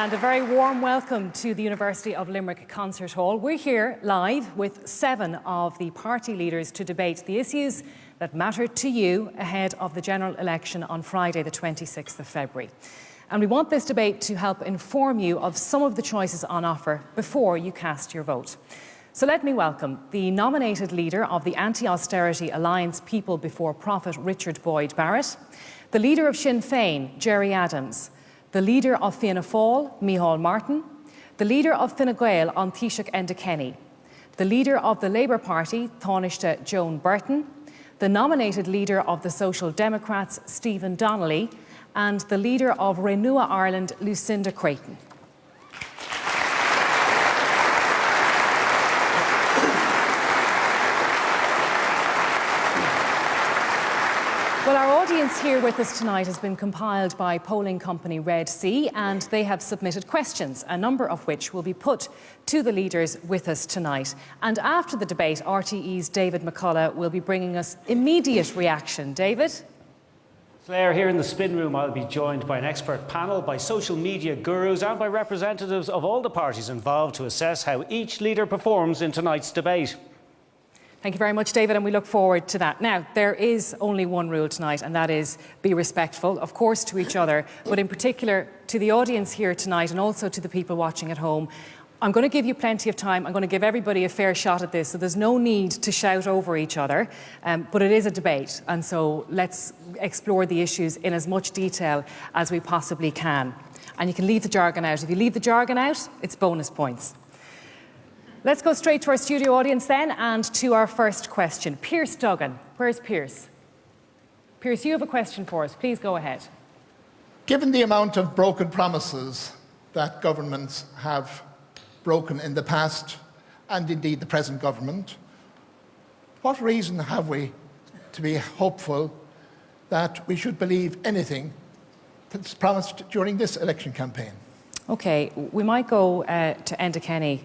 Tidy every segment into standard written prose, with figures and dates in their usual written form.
And a very warm welcome to the University of Limerick Concert Hall. We're here live with 7 of the party leaders to debate the issues that matter to you ahead of the general election on Friday, the 26th of February. And we want this debate to help inform you of some of the choices on offer before you cast your vote. So let me welcome the nominated leader of the Anti-Austerity Alliance People Before Profit, Richard Boyd Barrett, the leader of Sinn Féin, Gerry Adams, the leader of Fianna Fáil, Micheál Martin, the leader of Fine Gael, An Taoiseach Enda Kenny, the leader of the Labour Party, Tánaiste Joan Burton, the nominated leader of the Social Democrats, Stephen Donnelly, and the leader of Renew Ireland, Lucinda Creighton. Well, our audience here with us tonight has been compiled by polling company Red C, and they have submitted questions, a number of which will be put to the leaders with us tonight. And after the debate, RTE's David McCullough will be bringing us immediate reaction. David? Claire, here in the spin room, I'll be joined by an expert panel, by social media gurus and by representatives of all the parties involved to assess how each leader performs in tonight's debate. Thank you very much, David, and we look forward to that. Now, there is only one rule tonight, and that is be respectful, of course, to each other, but in particular to the audience here tonight and also to the people watching at home. I'm going to give you plenty of time. I'm going to give everybody a fair shot at this, so there's no need to shout over each other, but it is a debate, and so let's explore the issues in as much detail as we possibly can. And you can leave the jargon out. If you leave the jargon out, it's bonus points. Let's go straight to our studio audience then and to our first question. Pierce Duggan. Where's Pierce? Pierce, you have a question for us. Please go ahead. Given the amount of broken promises that governments have broken in the past, and indeed the present government, what reason have we to be hopeful that we should believe anything that's promised during this election campaign? OK, we might go to Enda Kenny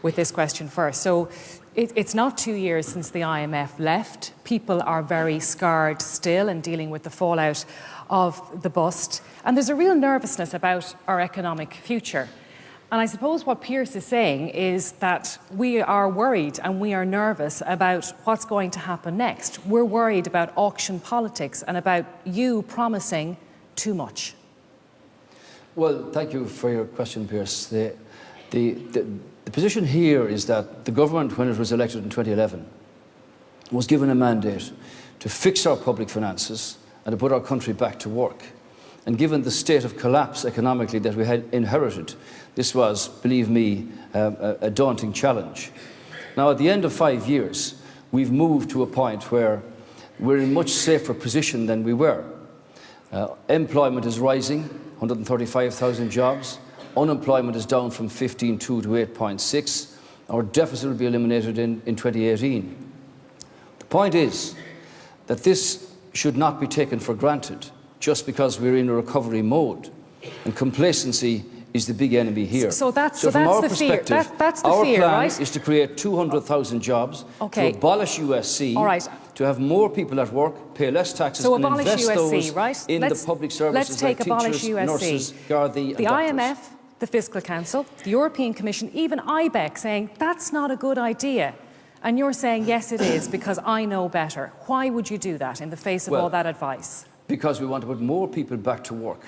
with this question first. So it's not 2 years since the IMF left. People are very scarred still and dealing with the fallout of the bust. And there's a real nervousness about our economic future. And I suppose what Pierce is saying is that we are worried and we are nervous about what's going to happen next. We're worried about auction politics and about you promising too much. Well, thank you for your question, Pierce. The position here is that the government, when it was elected in 2011, was given a mandate to fix our public finances and to put our country back to work. And given the state of collapse economically that we had inherited, this was, believe me, a daunting challenge. Now, at the end of 5 years, we've moved to a point where we're in a much safer position than we were. Employment is rising, 135,000 jobs. Unemployment is down from 15.2 to 8.6. Our deficit will be eliminated in 2018. The point is that this should not be taken for granted just because we're in a recovery mode. And complacency is the big enemy here. So that's from our the perspective, fear. That's the our fear, plan right? is to create 200,000 jobs, okay, to abolish USC, all right, to have more people at work, pay less taxes, so and invest USC, those right? in the public services let's take like abolish teachers, USC. nurses, Gardaí, the and doctors. IMF, the Fiscal Council, the European Commission, even IBEC saying that's not a good idea. And you're saying, yes, it is, because I know better. Why would you do that in the face of all that advice? Because we want to put more people back to work.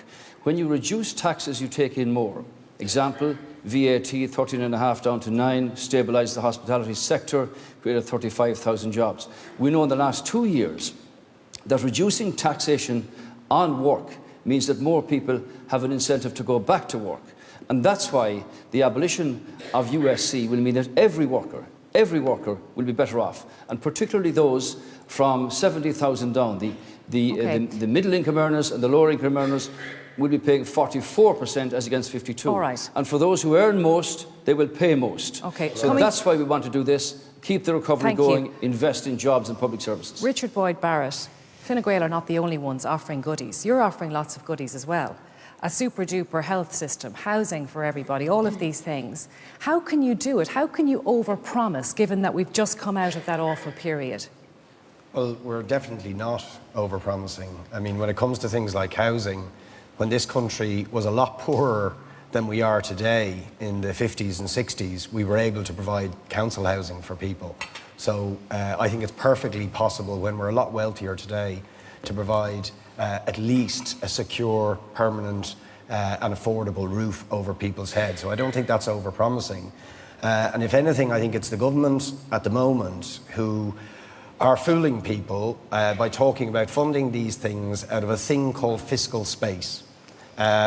When you reduce taxes, you take in more. Example, VAT, 13.5 down to 9, stabilise the hospitality sector, created 35,000 jobs. We know in the last 2 years that reducing taxation on work means that more people have an incentive to go back to work. And that's why the abolition of USC will mean that every worker will be better off, and particularly those from 70,000 down. The middle income earners and the lower income earners will be paying 44% as against 52%. All right. And for those who earn most, they will pay most. Okay. So that's why we want to do this, keep the recovery going, invest in jobs and public services. Richard Boyd Barrett, Fine Gael are not the only ones offering goodies. You're offering lots of goodies as well. A super-duper health system, housing for everybody, all of these things. How can you do it? How can you overpromise, given that we've just come out of that awful period? Well, we're definitely not overpromising. I mean, when it comes to things like housing, when this country was a lot poorer than we are today. In the 50s and 60s, we were able to provide council housing for people. So I think it's perfectly possible, when we're a lot wealthier today, to provide at least a secure, permanent and affordable roof over people's heads. So I don't think that's over-promising. And if anything, I think it's the government at the moment who are fooling people by talking about funding these things out of a thing called fiscal space,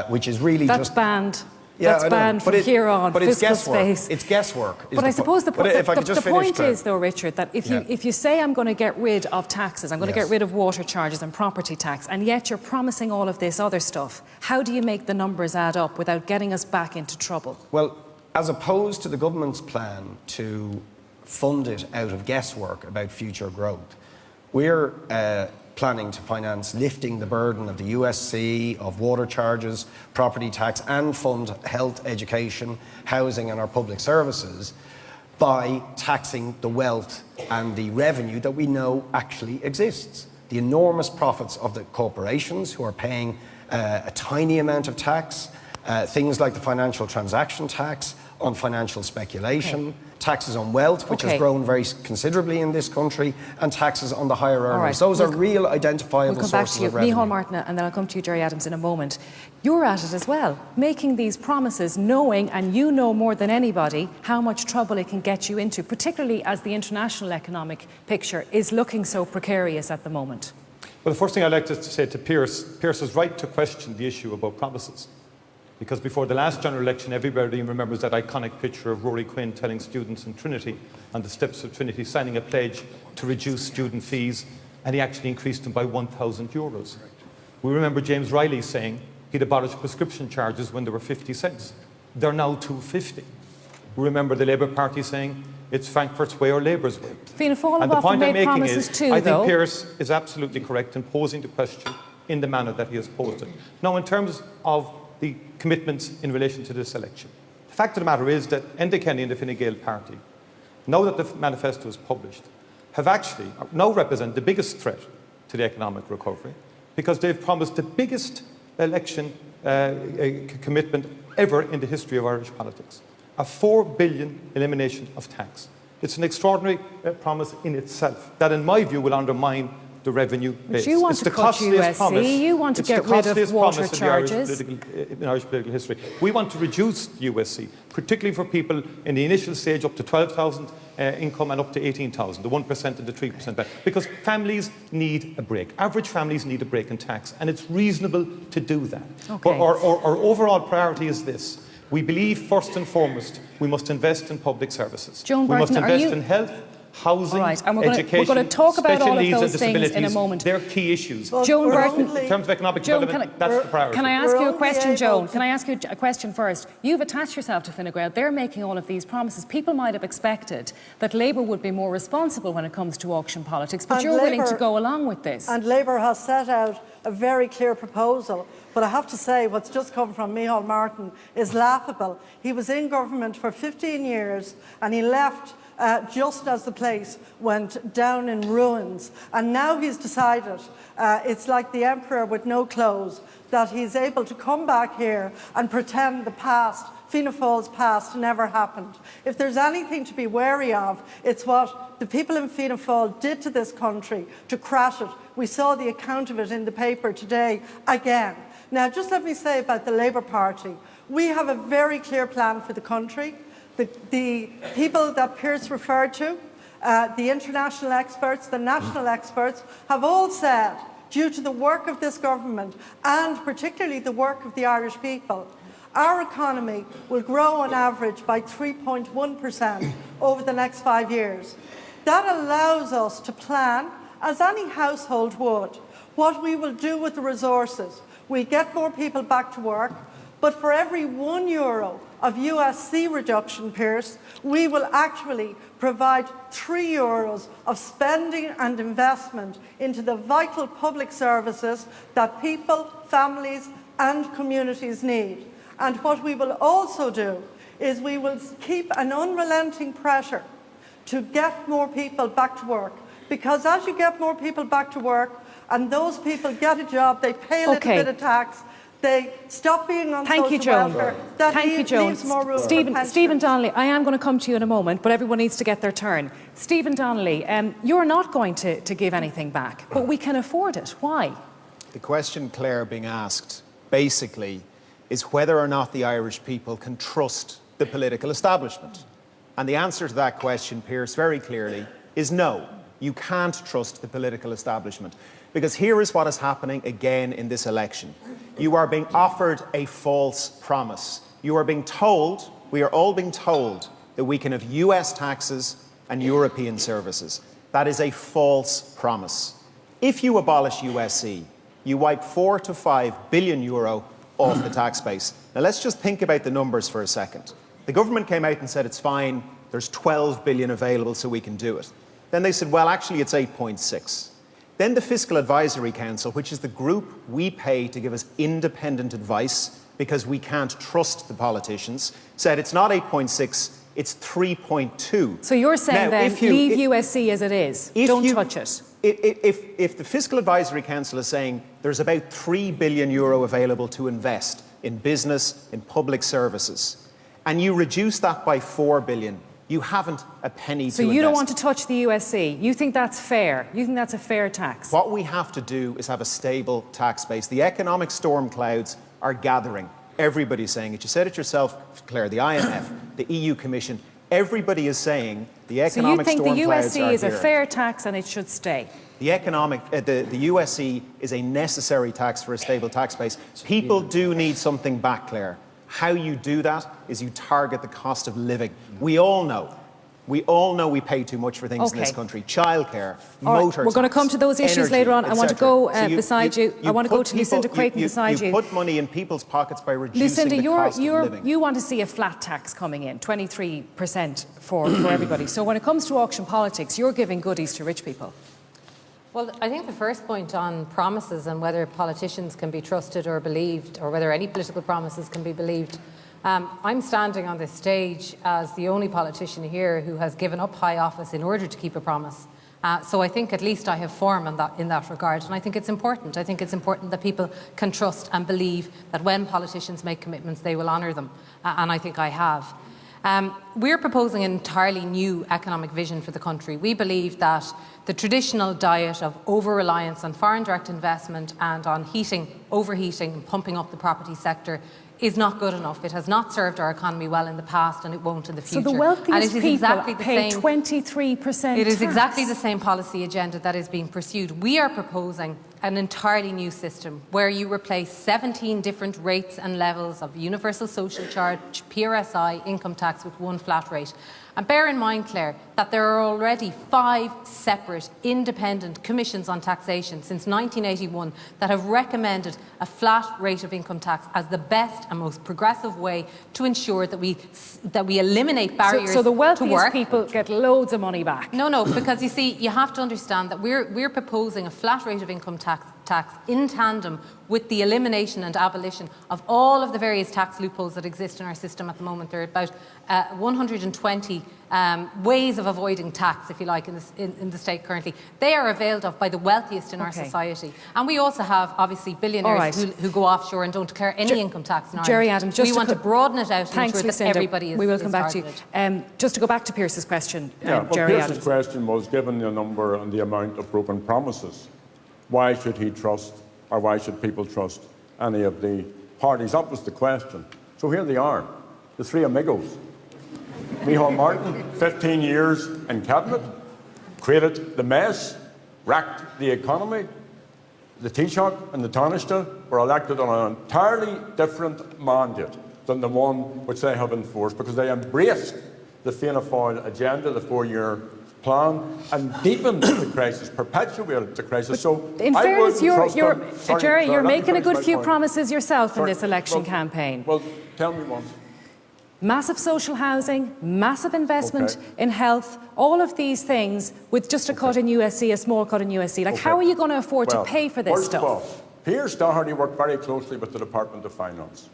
which is really That's just... banned. Yeah, That's banned from here on, but it's fiscal guesswork. space. It's guesswork. But I suppose the point Claire. is, though, Richard, that if you say I'm going to get rid of taxes, I'm going to get rid of water charges and property tax, and yet you're promising all of this other stuff, how do you make the numbers add up without getting us back into trouble? Well, as opposed to the government's plan to fund it out of guesswork about future growth, we're planning to finance lifting the burden of the USC, of water charges, property tax, and fund health, education, housing and our public services by taxing the wealth and the revenue that we know actually exists. The enormous profits of the corporations who are paying a tiny amount of tax, things like the financial transaction tax on financial speculation, taxes on wealth, which has grown very considerably in this country, and taxes on the higher earners. Right. Those are real identifiable sources of revenue. Micheál Martin, and then I'll come to you, Gerry Adams, in a moment. You're at it as well, making these promises, knowing, and you know more than anybody, how much trouble it can get you into, particularly as the international economic picture is looking so precarious at the moment. Well, the first thing I'd like to say to Pearse is right to question the issue about promises. Because before the last general election, everybody remembers that iconic picture of Rory Quinn telling students in Trinity, on the steps of Trinity, signing a pledge to reduce student fees, and he actually increased them by €1,000. We remember James Riley saying he'd abolish prescription charges when they were 50 cents. They're now $2.50. We remember the Labour Party saying it's Frankfurt's way or Labour's way. Fianna Fáil And the have point often I'm made making promises is, too, I though. think Pearse is absolutely correct in posing the question in the manner that he has posed it. Now, in terms of the commitments in relation to this election, the fact of the matter is that Enda Kenny and the Fine Gael party, now that the manifesto is published, have actually now represent the biggest threat to the economic recovery, because they've promised the biggest election commitment ever in the history of Irish politics, a $4 billion elimination of tax. It's an extraordinary promise in itself that, in my view, will undermine the revenue base. But you want it's to the cut costliest promise. USC, you want to get rid of water charges. In Irish political history. We want to reduce USC, particularly for people in the initial stage up to 12,000 income and up to 18,000, the 1% and the 3% back, because families need a break. Average families need a break in tax, and it's reasonable to do that. Okay. But our overall priority is this. We believe, first and foremost, we must invest in public services. Joan we must Burton, invest in health, housing, All right, and education, we're going to talk about special all of needs those and things disabilities. in a moment. They're key issues. Joan Burton, In terms of economic Joan, development, that's the priority. Can I ask you a question, Joan? Can I ask you a question first? You've attached yourself to Fine Gael. They're making all of these promises. People might have expected that Labour would be more responsible when it comes to auction politics, but you're willing to go along with this. And Labour has set out a very clear proposal. But I have to say, what's just come from Micheál Martin is laughable. He was in government for 15 years and he left just as the place went down in ruins. And now he's decided, it's like the emperor with no clothes, that he's able to come back here and pretend the past, Fianna Fáil's past, never happened. If there's anything to be wary of, it's what the people in Fianna Fáil did to this country to crash it. We saw the account of it in the paper today again. Now, just let me say about the Labour Party. We have a very clear plan for the country. The people that Pearse referred to, the international experts, the national experts, have all said, due to the work of this government and particularly the work of the Irish people, our economy will grow on average by 3.1% over the next 5 years. That allows us to plan, as any household would, what we will do with the resources. We get more people back to work, but for every €1 of USC reduction, Pearse, we will actually provide €3 of spending and investment into the vital public services that people, families and communities need. And what we will also do is we will keep an unrelenting pressure to get more people back to work. Because as you get more people back to work and those people get a job, they pay a little bit of tax, They stop being on Thank you, social Joan. welfare. That Thank you, Joan. leaves more room for Stephen pensioners. Donnelly, I am going to come to you in a moment, but everyone needs to get their turn. Stephen Donnelly, you're not going to give anything back, but we can afford it. Why? The question, Claire, being asked basically is whether or not the Irish people can trust the political establishment. And the answer to that question, Pierce, very clearly is no. You can't trust the political establishment. Because here is what is happening again in this election. You are being offered a false promise. You are being told, we are all being told, that we can have US taxes and European services. That is a false promise. If you abolish USC, you wipe 4 to 5 billion euro off the tax base. Now let's just think about the numbers for a second. The government came out and said it's fine, there's 12 billion available so we can do it. Then they said, well, actually it's 8.6. Then the Fiscal Advisory Council, which is the group we pay to give us independent advice because we can't trust the politicians, said it's not 8.6, it's 3.2. So you're saying Now, then, leave USC as it is. Don't touch it. If the Fiscal Advisory Council is saying there's about 3 billion euro available to invest in business, in public services, and you reduce that by 4 billion, you haven't a penny to invest. So you don't want to touch the USC. You think that's fair? You think that's a fair tax? What we have to do is have a stable tax base. The economic storm clouds are gathering. Everybody's saying it. You said it yourself, Claire, the IMF, the EU Commission, everybody is saying the economic storm clouds are here. So you think the USC is a fair tax and it should stay? The USC is a necessary tax for a stable tax base. People do need something back, Claire. How you do that is you target the cost of living. We all know we pay too much for things in this country. Childcare, motor We're going to come to those issues energy, later on. I want to go beside you. I want to go put to Lucinda Creighton beside you. You put money in people's pockets by reducing Lucinda, the cost of living. you want to see a flat tax coming in, 23% for everybody. So when it comes to auction politics, you're giving goodies to rich people. Well, I think the first point on promises and whether politicians can be trusted or believed, or whether any political promises can be believed, I'm standing on this stage as the only politician here who has given up high office in order to keep a promise. So I think at least I have form in that regard, and I think it's important. I think it's important that people can trust and believe that when politicians make commitments, they will honour them, and I think I have. We're proposing an entirely new economic vision for the country. We believe that the traditional diet of over-reliance on foreign direct investment and on overheating and pumping up the property sector is not good enough. It has not served our economy well in the past and it won't in the future. So the wealthiest people exactly pay 23% It is tax. exactly the same policy agenda that is being pursued. We are proposing an entirely new system where you replace 17 different rates and levels of universal social charge, PRSI, income tax with one flat rate. And bear in mind, Claire, that there are already 5 separate independent commissions on taxation since 1981 that have recommended a flat rate of income tax as the best and most progressive way to ensure that we eliminate barriers so the wealthiest to work. people get loads of money back. No, because you see, you have to understand that we're proposing a flat rate of income tax in tandem with the elimination and abolition of all of the various tax loopholes that exist in our system at the moment. There are about 120 ways of avoiding tax, if you like, in the state currently. They are availed of by the wealthiest in our society. And we also have, obviously, billionaires who go offshore and don't declare any income tax in Ireland. Jerry Adams, we want to broaden it out and ensure Lucinda. that everybody is We will come back to you. targeted. Just to go back to Pierce's question, Well, Jerry Pierce's Adams. question was, given the number and the amount of broken promises, why should he trust, or why should people trust any of the parties? That was the question. So here they are, the three amigos. Micheál Martin, 15 years in cabinet, created the mess, wrecked the economy. The Taoiseach and the Taoiseach were elected on an entirely different mandate than the one which they have enforced, because they embraced the Fianna Fáil agenda, the 4-year plan, and deepened the crisis, perpetuated the crisis. So in I fairness, Jerry, you're making a good few promises yourself in this election campaign. Well, tell me once. Massive social housing, massive investment in health, all of these things with just a cut in USC, a small cut in USC. Like, how are you going to afford to pay for this stuff? First of all, Pearse Doherty worked very closely with the Department of Finance.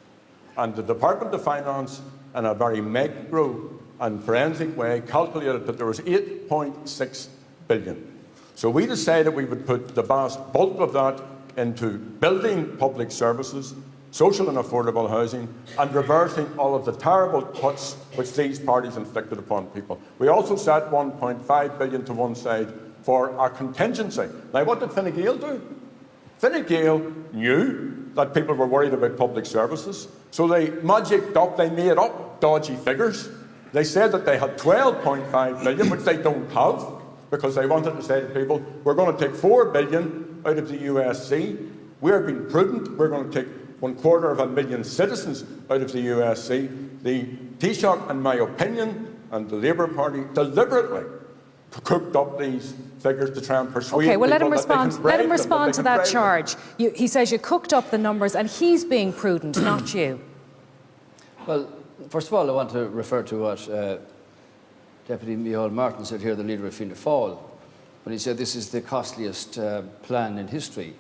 And the Department of Finance, in a very micro and forensic way, calculated that there was 8.6 billion. So we decided we would put the vast bulk of that into building public services, social and affordable housing, and reversing all of the terrible cuts which these parties inflicted upon people. We also set 1.5 billion to one side for our contingency. Now, what did Fine Gael do? Fine Gael knew that people were worried about public services, so they magicked up, they made up dodgy figures. They said that they had 12.5 billion, which they don't have, because they wanted to say to people, we're going to take 4 billion out of the USC. We're being prudent. We're going to take 250,000 citizens out of the USC. The Taoiseach, in my opinion, and the Labour Party deliberately cooked up these figures to try and persuade Okay, well, let people him that they respond. can Let bribe him them, respond to they can that bribe them. charge. He says you cooked up the numbers, and he's being prudent, not you. Well, first of all, I want to refer to what Deputy Micheál Martin said here, the leader of Fianna Fáil, when he said this is the costliest plan in history.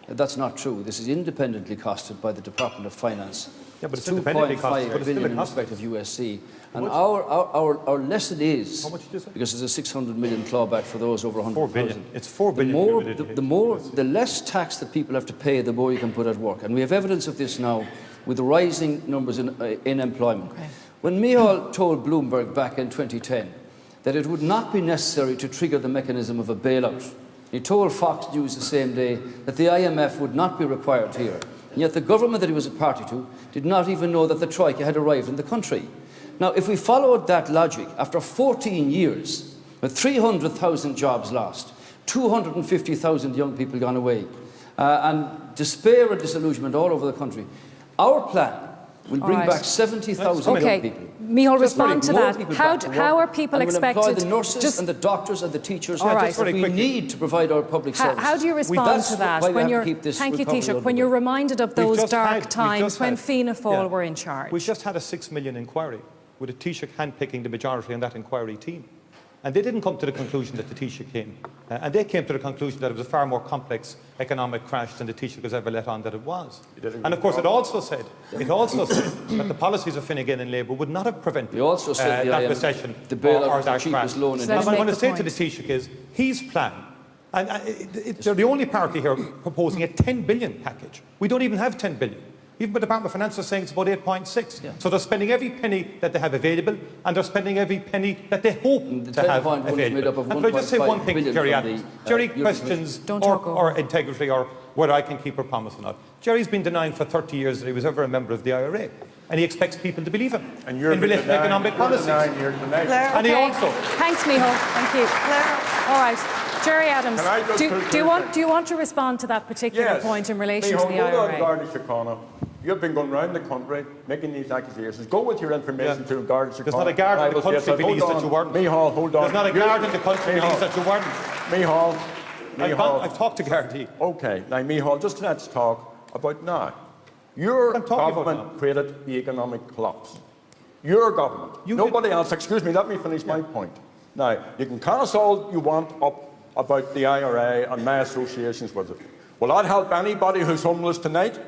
That's not true. This is independently costed by the Department of Finance. Yeah, but it's independently costed, but it's still 2.5 billion a in cost. respect of USC. And our lesson is, How much did you say? because there's a 600 million clawback for those over 100,000. 4 billion. It's 4 billion. The less tax that people have to pay, the more you can put at work. And we have evidence of this now with the rising numbers in employment. Okay. When Micheál told Bloomberg back in 2010 that it would not be necessary to trigger the mechanism of a bailout, he told Fox News the same day that the IMF would not be required here. And yet the government that he was a party to did not even know that the Troika had arrived in the country. Now, if we followed that logic, after 14 years, with 300,000 jobs lost, 250,000 young people gone away, and despair and disillusionment all over the country, our plan will bring right. back 70,000 Okay, young people. Micheál, Just respond to more that. people back to work, How are people and we'll expected... employ the nurses and the doctors and the teachers All right. that Just very we quickly. need to provide our public services. How do you respond That's to that why we when have to you're... keep this Thank you, recovery Taoiseach. When underway. you're reminded of We've those just dark had- times when Fianna Fáil yeah. were in charge. We've just had a 6 million inquiry with a Taoiseach handpicking the majority on that inquiry team. And they didn't come to the conclusion that the Taoiseach came. And they came to the conclusion that it was a far more complex economic crash than the Taoiseach was ever let on that it was. And of course, it also said that the policies of Fine Gael and Labour would not have prevented We also said that recession the bailout or was the that cheapest crash. loan in So What let I him want to make say the to the Taoiseach is his plan, and they're the only party here proposing a 10 billion package. We don't even have 10 billion. Even the Department of Finance is saying it's about 8.6. Yeah. So they're spending every penny that they have available, and they're spending every penny that they hope The to have 10.1 is made available. up of And could I just say 1.5 one thing to billion Jerry from the, Adams? Jerry European questions Don't talk over. or integrity or whether I can keep her promise or not. Jerry's been denying for 30 years that he was ever a member of the IRA, and he expects people to believe him And you're in relation to economic policies. You're denying. Claire, And he Okay. also... Thanks, Micheál. Thank you. Claire, All right. Jerry Adams, Can I just do you want to respond to that particular point in relation to the IRA? Garda Síochána. You've been going around the country making these accusations. Go with your information to Garda Síochána. There's not a guard in the country believes that you weren't. Micheál, hold on. There's not a guard in the country believes that you weren't. Micheál. I've talked to Gardaí. Okay, now Micheál, just let's talk about now. Your I'm talking about government now. created the economic collapse. Your government. You Nobody else. Excuse me, let me finish my point. Now, you can cast all you want up about the IRA and my associations with it. Will that help anybody who's homeless tonight?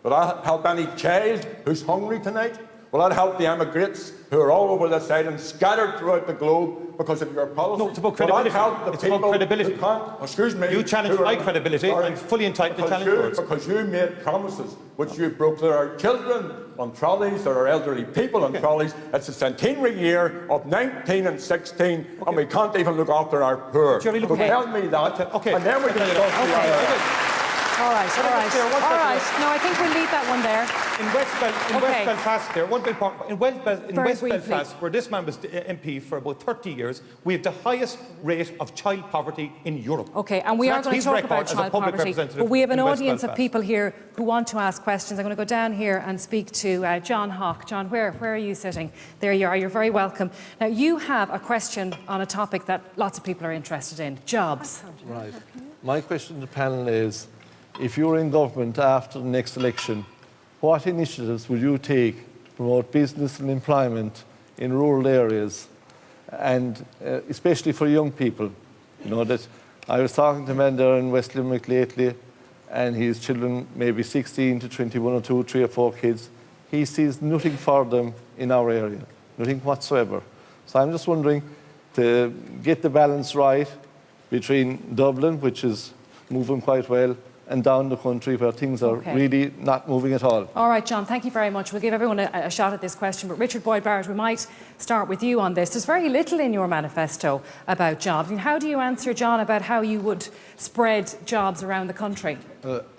Will that help any child who's hungry tonight? Will that help the emigrants who are all over this island, scattered throughout the globe because of your policy? No, it's about Will that credibility. help the It's about people credibility. who can't- excuse me. You challenge who are- my credibility. Sorry. I'm fully entitled to challenge yours. Because you made promises which you broke. There are children on trolleys, there are elderly people on trolleys. It's the centenary year of 19 and 16, and we can't even look after our poor. Jerry, look, So okay. tell me that, Okay. and then we can discuss the Okay. IRA. All right. Claire, one All second. right. No, I think we'll leave that one there. In West Okay. Belfast, there, one big part, in West Very briefly. Belfast, where this man was MP for about 30 years, we have the highest rate of child poverty in Europe. Okay, and we So are that's going his to talk record about as a child public poverty, representative but we have an in West audience of Belfast. people here who want to ask questions. I'm going to go down here and speak to John Hawke. John, where are you sitting? There you are. You're very welcome. Now, you have a question on a topic that lots of people are interested in, jobs. Right. My question to the panel is, if you're in government after the next election, what initiatives will you take to promote business and employment in rural areas, and especially for young people? You know, that I was talking to a man there in West Limerick lately, and his children, maybe 16 to 21 or 2, 3 or 4 kids, he sees nothing for them in our area, nothing whatsoever. So I'm just wondering, to get the balance right between Dublin, which is moving quite well, and down the country where things are Okay. really not moving at all. All right, John, thank you very much. We'll give everyone a shot at this question. But Richard Boyd Barrett, we might start with you on this. There's very little in your manifesto about jobs. I mean, how do you answer, John, about how you would spread jobs around the country?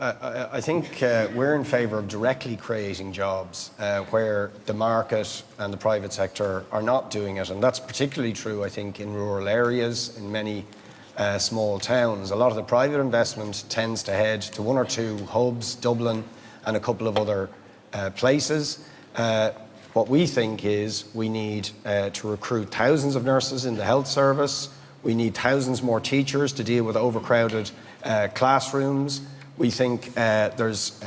I think we're in favour of directly creating jobs where the market and the private sector are not doing it. And that's particularly true, I think, in rural areas, in many small towns. A lot of the private investment tends to head to one or two hubs, Dublin and a couple of other places. What we think is we need to recruit thousands of nurses in the health service. We need thousands more teachers to deal with overcrowded classrooms. We think there's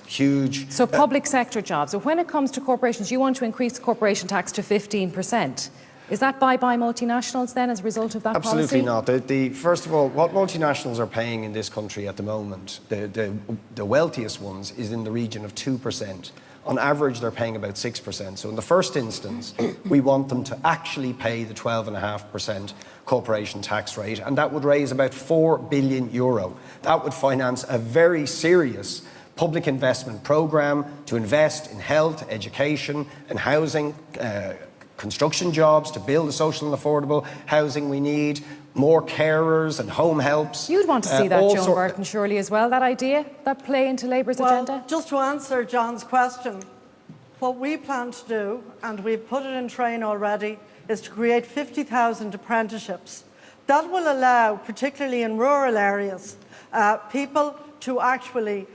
huge... So public sector jobs. So when it comes to corporations, you want to increase the corporation tax to 15%. Is that bye-bye multinationals then as a result of that Absolutely policy? not. First of all, what multinationals are paying in this country at the moment, the wealthiest ones, is in the region of 2%. On average, they're paying about 6%. So in the first instance, we want them to actually pay the 12.5% corporation tax rate, and that would raise about €4 billion. That would finance a very serious public investment programme to invest in health, education and housing, construction jobs, to build the social and affordable housing we need, more carers and home helps. You'd want to see that, Joan Burton, surely as well, that idea, that play into Labour's agenda? Just to answer John's question, what we plan to do, and we've put it in train already, is to create 50,000 apprenticeships. That will allow, particularly in rural areas, people to actually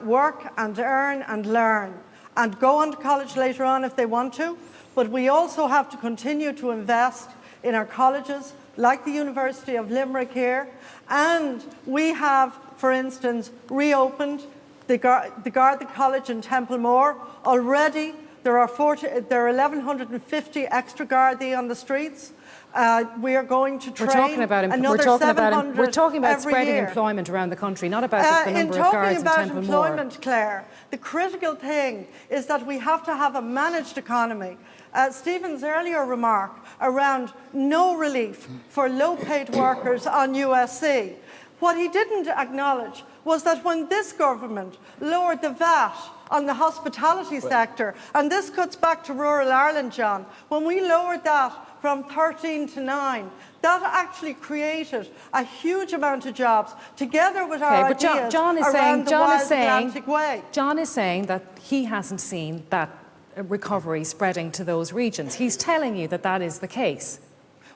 work and earn and learn and go on to college later on if they want to. But we also have to continue to invest in our colleges, like the University of Limerick here. And we have, for instance, reopened the Garda College in Templemore. Already there are 1,150 extra Gardaí on the streets. We are going to train we're talking about spreading year. Employment around the country, not about the number of guards in Templemore. In talking about employment, Claire, the critical thing is that we have to have a managed economy. Stephen's earlier remark around no relief for low-paid workers on USC. What he didn't acknowledge was that when this government lowered the VAT on the hospitality sector, and this cuts back to rural Ireland, John, when we lowered that from 13 to 9, that actually created a huge amount of jobs, together with our ideas around the Wild Atlantic Way. John is saying that he hasn't seen that recovery spreading to those regions. He's telling you that that is the case.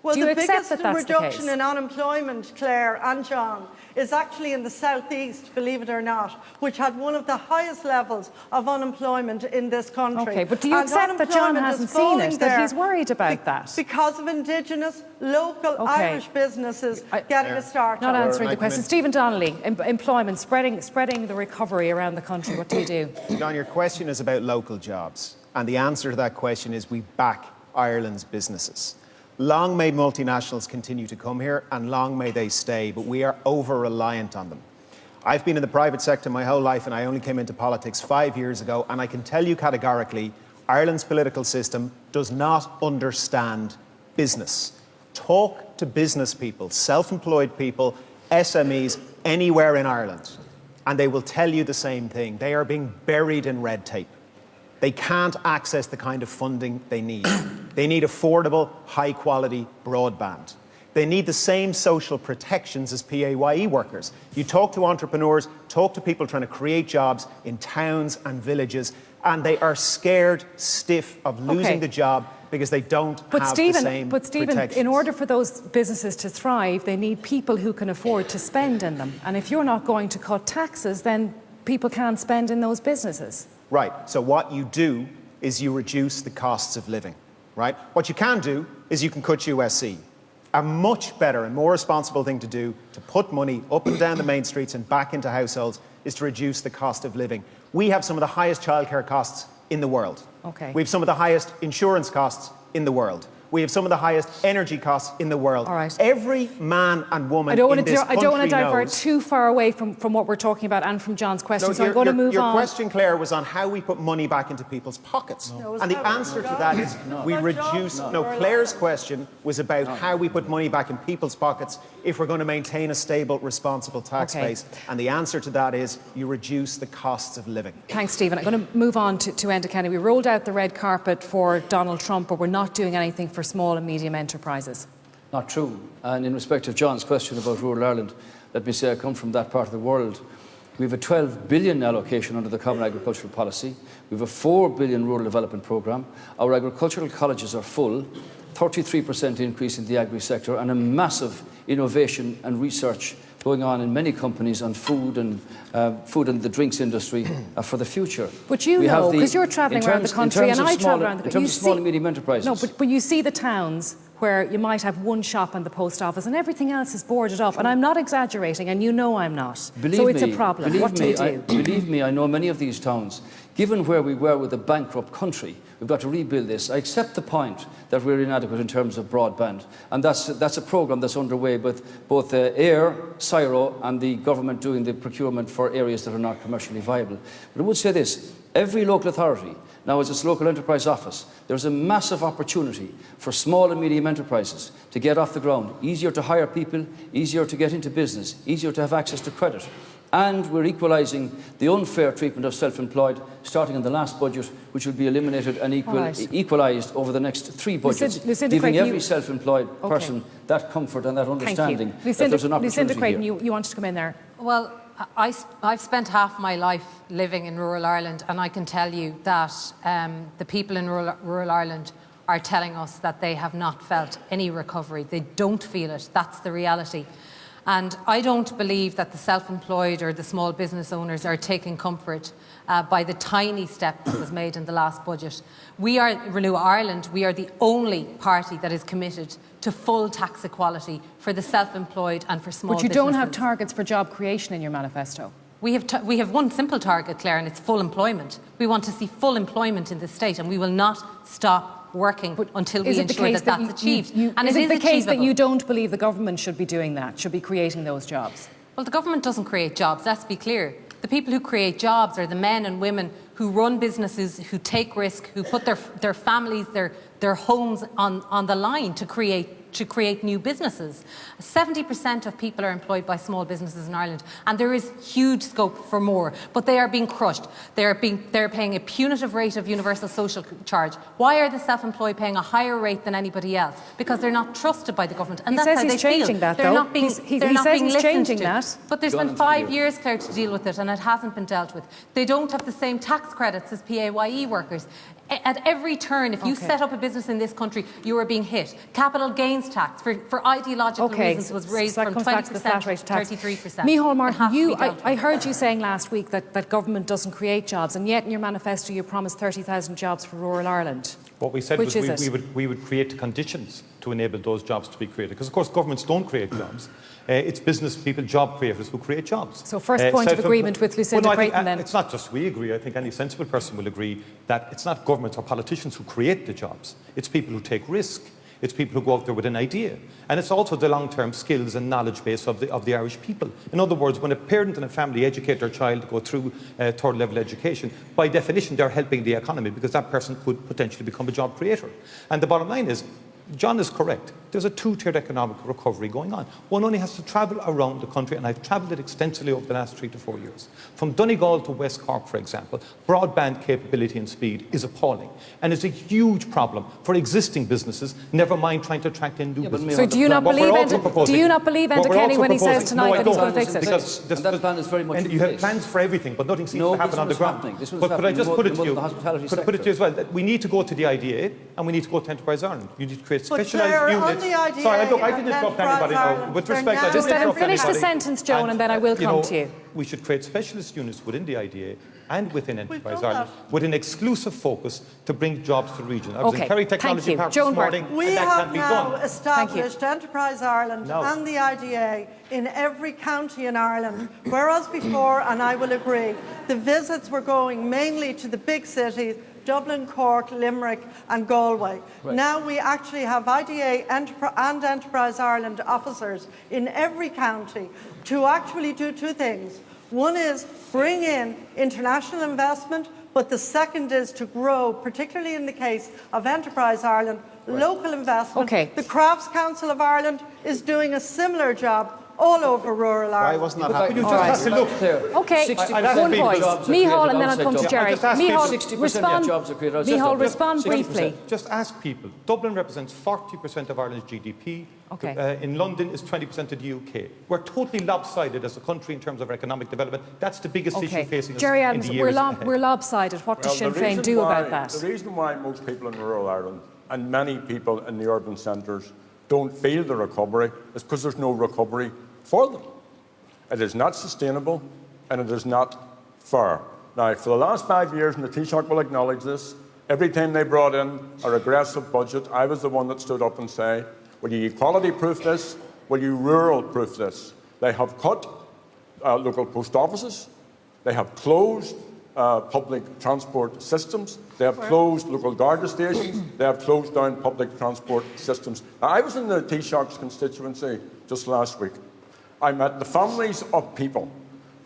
Well, Do you the accept biggest that that's reduction the case? in unemployment, Claire and John, is actually in the southeast, believe it or not, which had one of the highest levels of unemployment in this country. Okay, but do you accept that John hasn't seen it, that he's worried about that? Because of indigenous, local Irish businesses getting a start. Not answering the question. Stephen Donnelly, employment, spreading the recovery around the country. What do you do? John, your question is about local jobs. And the answer to that question is we back Ireland's businesses. Long may multinationals continue to come here, and long may they stay, but we are over-reliant on them. I've been in the private sector my whole life, and I only came into politics 5 years ago, and I can tell you categorically, Ireland's political system does not understand business. Talk to business people, self-employed people, SMEs, anywhere in Ireland, and they will tell you the same thing. They are being buried in red tape. They can't access the kind of funding they need. They need affordable, high-quality broadband. They need the same social protections as PAYE workers. You talk to entrepreneurs, talk to people trying to create jobs in towns and villages, and they are scared stiff of losing the job because they don't have the same protections. In order for those businesses to thrive, they need people who can afford to spend in them. And if you're not going to cut taxes, then people can't spend in those businesses. Right, so what you do is you reduce the costs of living, right? What you can do is you can cut USC. A much better and more responsible thing to do to put money up and down the main streets and back into households is to reduce the cost of living. We have some of the highest childcare costs in the world. Okay. We have some of the highest insurance costs in the world. We have some of the highest energy costs in the world. All right. Every man and woman I don't in this country want to divert knows. too far away from what we're talking about and from John's question, No, so I'm going to move your on. question, Claire, was on how we put money back into people's pockets. And the answer to that is we reduce... No, Claire's question was about how we put money back in people's pockets if we're going to maintain a stable, responsible tax base. And the answer to that is you reduce the costs of living. Thanks, Stephen. I'm going to move on to Enda Kenny. We rolled out the red carpet for Donald Trump, but we're not doing anything for small and medium enterprises. Not true. And in respect of John's question about rural Ireland, let me say I come from that part of the world. We have a 12 billion allocation under the Common Agricultural Policy. We have a 4 billion rural development programme. Our agricultural colleges are full, 33% increase in the agri sector, and a massive innovation and research going on in many companies on food and the drinks industry for the future. But you know, because you're travelling around the country and I travel around the country. In terms of small and medium enterprises. No, but you see the towns where you might have one shop and the post office and everything else is boarded up. And I'm not exaggerating, and you know I'm not. So it's a problem. What do you do? Believe me, I know many of these towns. Given where we were with a bankrupt country, we've got to rebuild this. I accept the point that we're inadequate in terms of broadband. And that's a programme that's underway with both AIR, CSIRO and the government doing the procurement for areas that are not commercially viable. But I would say this, every local authority, now as its local enterprise office, there's a massive opportunity for small and medium enterprises to get off the ground, easier to hire people, easier to get into business, easier to have access to credit. And we're equalising the unfair treatment of self-employed, starting in the last budget, which will be eliminated and equalised over the next 3 budgets, giving every self-employed person that comfort and that understanding that there's an opportunity Lucinda Creighton, here. you wanted to come in there. Well, I've spent half my life living in rural Ireland, and I can tell you that the people in rural Ireland are telling us that they have not felt any recovery. They don't feel it. That's the reality. And I don't believe that the self-employed or the small business owners are taking comfort by the tiny step that was made in the last budget. We are, Renew Ireland, we are the only party that is committed to full tax equality for the self-employed and for small businesses. But you don't have targets for job creation in your manifesto. We have one simple target, Claire, and it's full employment. We want to see full employment in the state, and we will not stop working until we ensure that that's achieved. And is it the case that you don't believe the government should be doing that, should be creating those jobs? Well, the government doesn't create jobs, let's be clear. The people who create jobs are the men and women who run businesses, who take risk, who put their families, their homes on the line to create new businesses. 70% of people are employed by small businesses in Ireland, and there is huge scope for more, but they are being crushed. They're paying a punitive rate of universal social charge. Why are the self-employed paying a higher rate than anybody else? Because they're not trusted by the government, and that's how they feel. He says he's changing that, though. They're not being, he they're not says being he's listened changing to. that. But there's been 5 years, Claire, to deal with it, and it hasn't been dealt with. They don't have the same tax credits as PAYE workers. At every turn, if you set up a business in this country, you are being hit. Capital gains tax, for ideological reasons, was raised from 20% to 33%. Micheál Martin, I heard you saying last week that government doesn't create jobs, and yet in your manifesto you promised 30,000 jobs for rural Ireland. What we said was we would create conditions to enable those jobs to be created. Because, of course, governments don't create jobs. It's business people, job creators who create jobs. So first point of agreement with Lucinda Creighton then. It's not just we agree. I think any sensible person will agree that it's not governments or politicians who create the jobs. It's people who take risk. It's people who go out there with an idea. And it's also the long-term skills and knowledge base of the Irish people. In other words, when a parent and a family educate their child to go through third-level education, by definition, they're helping the economy because that person could potentially become a job creator. And the bottom line is, John is correct. There's a two-tiered economic recovery going on. One only has to travel around the country, and I've travelled it extensively over the last 3 to 4 years. From Donegal to West Cork, for example, broadband capability and speed is appalling. And it's a huge problem for existing businesses, never mind trying to attract in new businesses. So do you not believe Enda Kenny when he says tonight that he's going to fix it? Because that plan is very much and you have plans for everything, but nothing seems to happen on the ground. But could I just put it to you? Put it to you as well. That we need to go to the IDA and we need to go to Enterprise Ireland. You need to create specialised units. Sorry, look, I didn't interrupt anybody now. With respect, I didn't interrupt finish anybody. the sentence, Joan, and then I will come to you. We should create specialist units within the IDA and within Enterprise Ireland with an exclusive focus to bring jobs to the region. I was in Kerry Technology Park this morning, we and that have can't be now done. established Enterprise Ireland and the IDA in every county in Ireland, whereas before, and I will agree, the visits were going mainly to the big cities, Dublin, Cork, Limerick and Galway. Right. Now we actually have IDA and Enterprise Ireland officers in every county to actually do two things. One is bring in international investment, but the second is to grow, particularly in the case of Enterprise Ireland, local investment. Okay. The Crafts Council of Ireland is doing a similar job all over rural Ireland. Why wasn't that happening? You just have to look. Okay, 60% one of voice. jobs are Micheál, created and then I'll come to outside Jerry. Dublin. I just asked Micheál, people- 60% of jobs are created outside Micheál, Dublin. respond 60%. briefly. Just ask people. Dublin represents 40% of Ireland's GDP. Okay. In London is 20% of the UK. We're totally lopsided as a country in terms of economic development. That's the biggest issue facing us Jerry in Adams, the years ahead. we're lopsided. What does Sinn the Féin reason do why- about that? The reason why most people in rural Ireland and many people in the urban centres don't feel the recovery is because there's no recovery for them. It is not sustainable and it is not fair. Now, for the last 5 years, and the Taoiseach will acknowledge this, every time they brought in a regressive budget, I was the one that stood up and said, will you equality-proof this? Will you rural-proof this? They have cut local post offices. They have closed public transport systems. They have closed local Garda stations. They have closed down public transport systems. Now, I was in the Taoiseach's constituency just last week. I met the families of people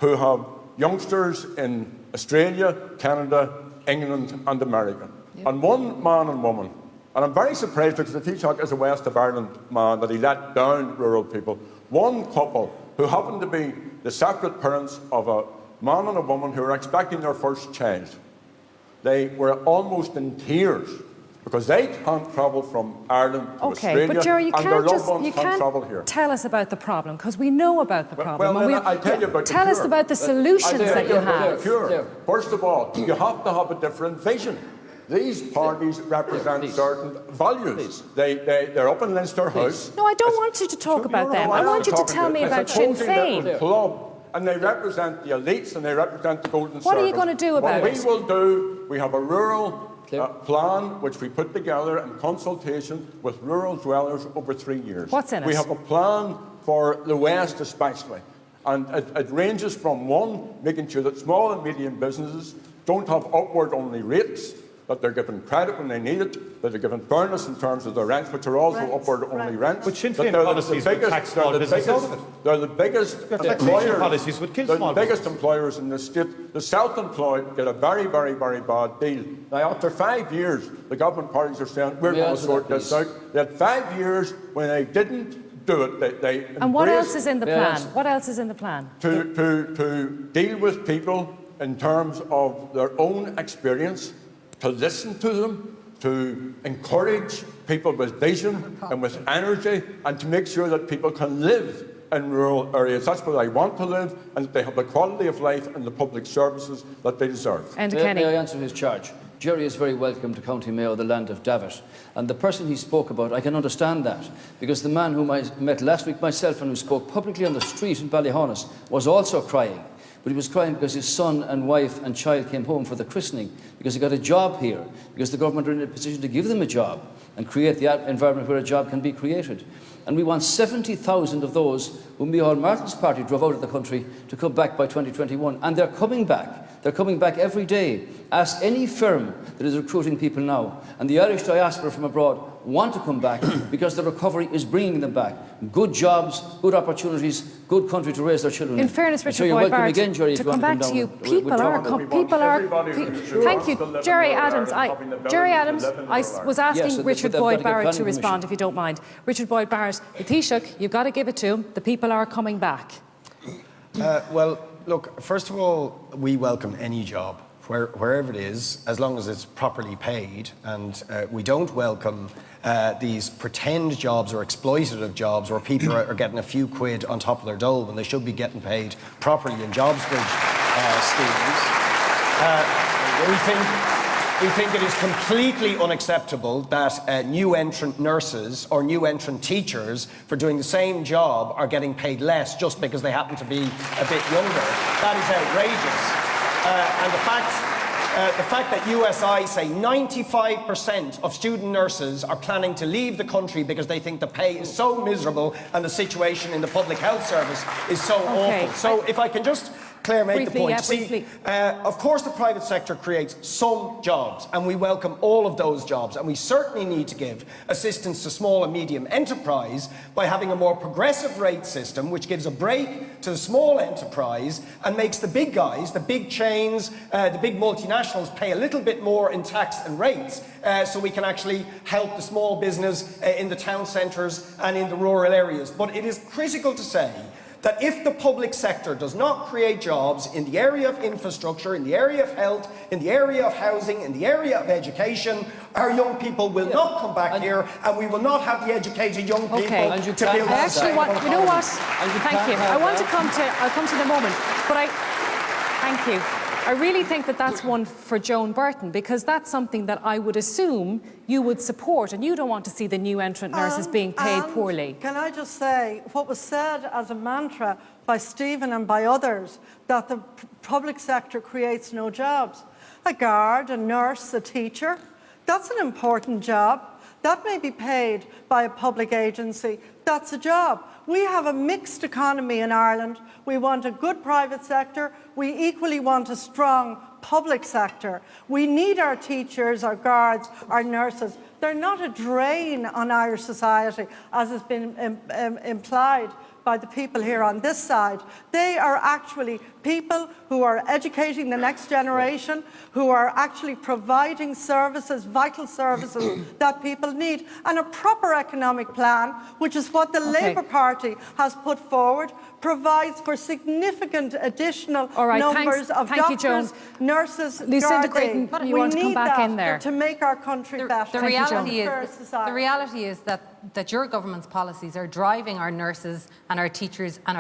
who have youngsters in Australia, Canada, England and America. And one man and woman, and I'm very surprised because the Taoiseach is a West of Ireland man that he let down rural people. One couple who happened to be the separate parents of a man and a woman who were expecting their first child. They were almost in tears because they can't travel from Ireland to Australia, but Jerry, you and their can't loved ones can't travel here. tell us about the problem, because we know about the problem. Well, then I'll tell you about the Tell us cure. about the solutions that you have. Cure. First of all, you have to have a different vision. These parties represent certain values. They're up in Leinster House. No, I don't want you to talk about them. I want you to tell me about Sinn Féin. Club, and they represent the elites and they represent the golden circle. What are you going to do about What it? we will do, we have a rural plan which we put together in consultation with rural dwellers over 3 years. What's in it? We have a plan for the West especially. And it ranges from one, making sure that small and medium businesses don't have upward-only rates, that they're given credit when they need it, that they're given fairness in terms of their rents, which are also upward-only rents. But Sinn that Féin they're policies would tax small business out of it. They're the biggest taxation employers. policies would kill They're small the biggest employers in the state. The self-employed get a very, very, very bad deal. Now, after 5 years, the government parties are saying, we're going to sort this out. They had 5 years when they didn't do it. They And what embraced else is in the plan? What else is in the plan? to deal with people in terms of their own experience, to listen to them, to encourage people with vision and with energy, and to make sure that people can live in rural areas. That's where they want to live, and that they have the quality of life and the public services that they deserve. And May Kenny. I answer his charge? Jerry is very welcome to County Mayo, the land of Davit. And the person he spoke about, I can understand that, because the man whom I met last week myself and who spoke publicly on the street in Ballyhonus was also crying. But he was crying because his son and wife and child came home for the christening, because he got a job here, because the government are in a position to give them a job and create the environment where a job can be created. And we want 70,000 of those whom Micheál Martin's party drove out of the country to come back by 2021. And they're coming back. They're coming back every day. Ask any firm that is recruiting people now. And the Irish diaspora from abroad want to come back because the recovery is bringing them back. Good jobs, good opportunities, good country to raise their children In fairness, So Richard you're Boyd welcome Barrett, again, Jerry, if to you come want back come to you, down people are, thank you, Jerry Adams. Jerry Adams, I was asking Richard Boyd Barrett to respond, if you don't mind. Richard Boyd Barrett, the Taoiseach, you've got to give it to him. The people are coming back. Well, look, first of all, we welcome any job, wherever it is, as long as it's properly paid. And we don't welcome these pretend jobs or exploitative jobs where people are getting a few quid on top of their dole when they should be getting paid properly in JobsBridge schemes. We think it is completely unacceptable that new entrant nurses or new entrant teachers for doing the same job are getting paid less just because they happen to be a bit younger. That is outrageous. And the fact that USI say 95% of student nurses are planning to leave the country because they think the pay is so miserable and the situation in the public health service is so awful. So if I can just Claire made the Briefly, point. yeah, See, briefly. of course, the private sector creates some jobs, and we welcome all of those jobs. And we certainly need to give assistance to small and medium enterprise by having a more progressive rate system, which gives a break to the small enterprise and makes the big guys, the big chains, the big multinationals pay a little bit more in tax and rates, so we can actually help the small business in the town centres and in the rural areas. But it is critical to say that if the public sector does not create jobs in the area of infrastructure, in the area of health, in the area of housing, in the area of education, our young people will not come back here, and we will not have the educated young people to build I actually want, you know what? Thank you. I'll come to the moment, but thank you. I really think that that's one for Joan Burton, because that's something that I would assume you would support, and you don't want to see the new entrant nurses being paid poorly. Can I just say, what was said as a mantra by Stephen and by others, that the public sector creates no jobs. A guard, a nurse, a teacher, that's an important job. That may be paid by a public agency. That's a job. We have a mixed economy in Ireland. We want a good private sector. We equally want a strong public sector. We need our teachers, our guards, our nurses. They're not a drain on Irish society, as has been implied by the people here on this side. They are actually people who are educating the next generation, who are actually providing services, vital services that people need. And a proper economic plan, which is what the Labour Party has put forward, provides for significant additional numbers of doctors, nurses, Lucinda Creighton, you want to come back in there to make our country better. The reality is that your government's policies are driving our nurses and our teachers and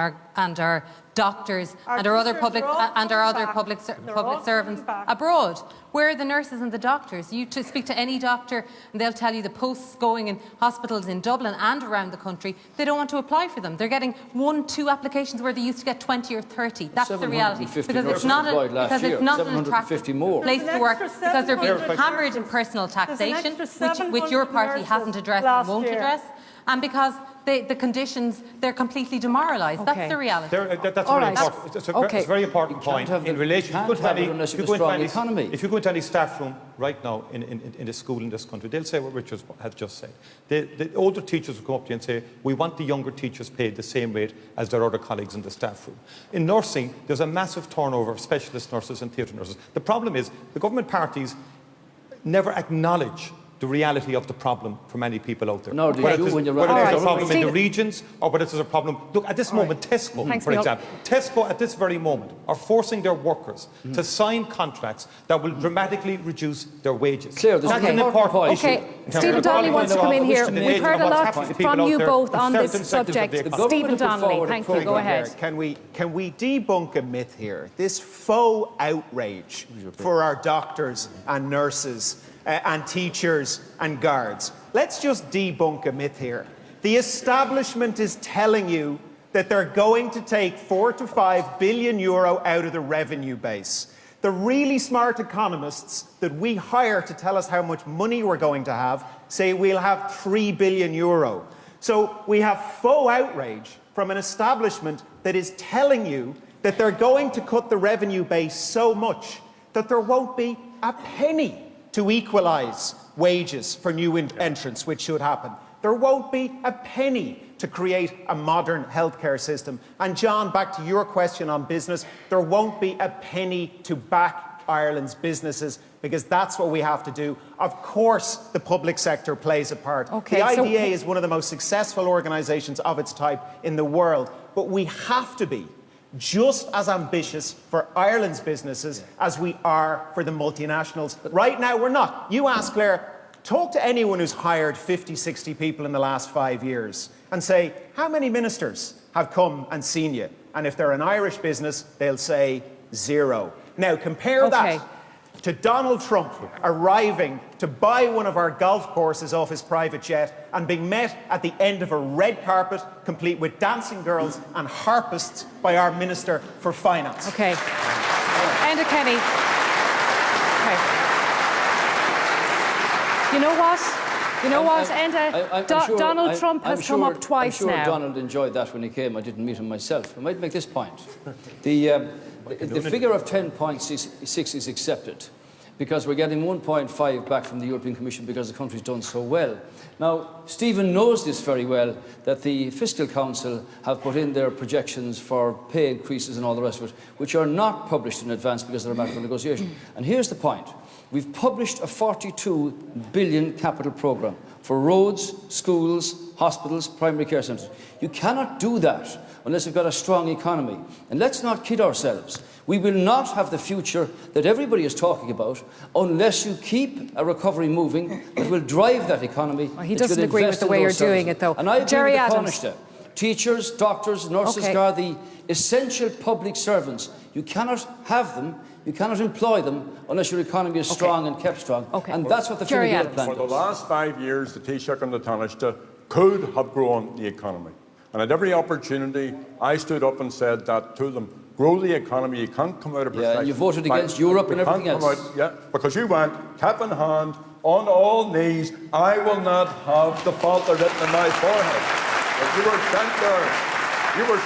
our doctors and our other public servants abroad. Where are the nurses and the doctors? You to speak to any doctor and they'll tell you the posts going in hospitals in Dublin and around the country, they don't want to apply for them. They're getting 1-2 applications where they used to get 20 or 30. That's the reality. Because it's not an attractive place to work, because they're being hammered in personal taxation, which your party hasn't addressed and won't address, and because the conditions, they're completely demoralised. That's the reality. That's very important. It's a very important point in relation. If you go into any staff room right now in a school in this country, they'll say what Richard has just said. The older teachers will come up to you and say, we want the younger teachers paid the same rate as their other colleagues in the staff room. In nursing, there's a massive turnover of specialist nurses and theatre nurses. The problem is the government parties never acknowledge the reality of the problem for many people out there. No, whether there's a problem in the regions or whether there's a problem. Look, at this moment, Tesco, for example, Tesco at this very moment are forcing their workers to sign contracts that will dramatically reduce their wages. That's an important issue. Stephen Donnelly wants to come in here. We've heard a lot from you both on this subject. Stephen Donnelly, thank you. Go ahead. Can we debunk a myth here? This faux outrage for our doctors and nurses and teachers and guards. Let's just debunk a myth here. The establishment is telling you that they're going to take €4 to €5 billion out of the revenue base. The really smart economists that we hire to tell us how much money we're going to have say we'll have €3 billion. So we have faux outrage from an establishment that is telling you that they're going to cut the revenue base so much that there won't be a penny to equalise wages for new entrants, which should happen. There won't be a penny to create a modern healthcare system. And John, back to your question on business, there won't be a penny to back Ireland's businesses, because that's what we have to do. Of course, the public sector plays a part. The IDA is one of the most successful organisations of its type in the world, but we have to be just as ambitious for Ireland's businesses as we are for the multinationals. Right now, we're not. You ask Claire, talk to anyone who's hired 50, 60 people in the last 5 years and say, how many ministers have come and seen you? And if they're an Irish business, they'll say 0. Now, compare that to Donald Trump arriving to buy one of our golf courses off his private jet and being met at the end of a red carpet complete with dancing girls and harpists by our Minister for Finance. Enda Kenny. You know what, Enda? Donald Trump has come up twice now. I'm sure Donald enjoyed that when he came. I didn't meet him myself. I might make this point. The figure of 10.6 is accepted because we're getting 1.5 back from the European Commission because the country's done so well. Now, Stephen knows this very well, that the Fiscal Council have put in their projections for pay increases and all the rest of it, which are not published in advance because they're a matter of negotiation. And here's the point. We've published a 42 billion capital programme for roads, schools, hospitals, primary care centres. You cannot do that unless you've got a strong economy. And let's not kid ourselves. We will not have the future that everybody is talking about unless you keep a recovery moving that will drive that economy. Well, he doesn't agree with the way you're doing it, though. And I agree Jerry with Adams. Taoiseach. Teachers, doctors, nurses, are the essential public servants. You cannot have them, you cannot employ them unless your economy is strong and kept strong. And that's what the Fine Gael plan does. For the last 5 years, the Taoiseach and the Taoiseach could have grown the economy. And at every opportunity, I stood up and said that to them. Grow the economy. You can't come out of recession. Yeah, and you voted against Europe and everything else. Because you went cap in hand, on all knees. I will not have the falter written in my forehead. But you were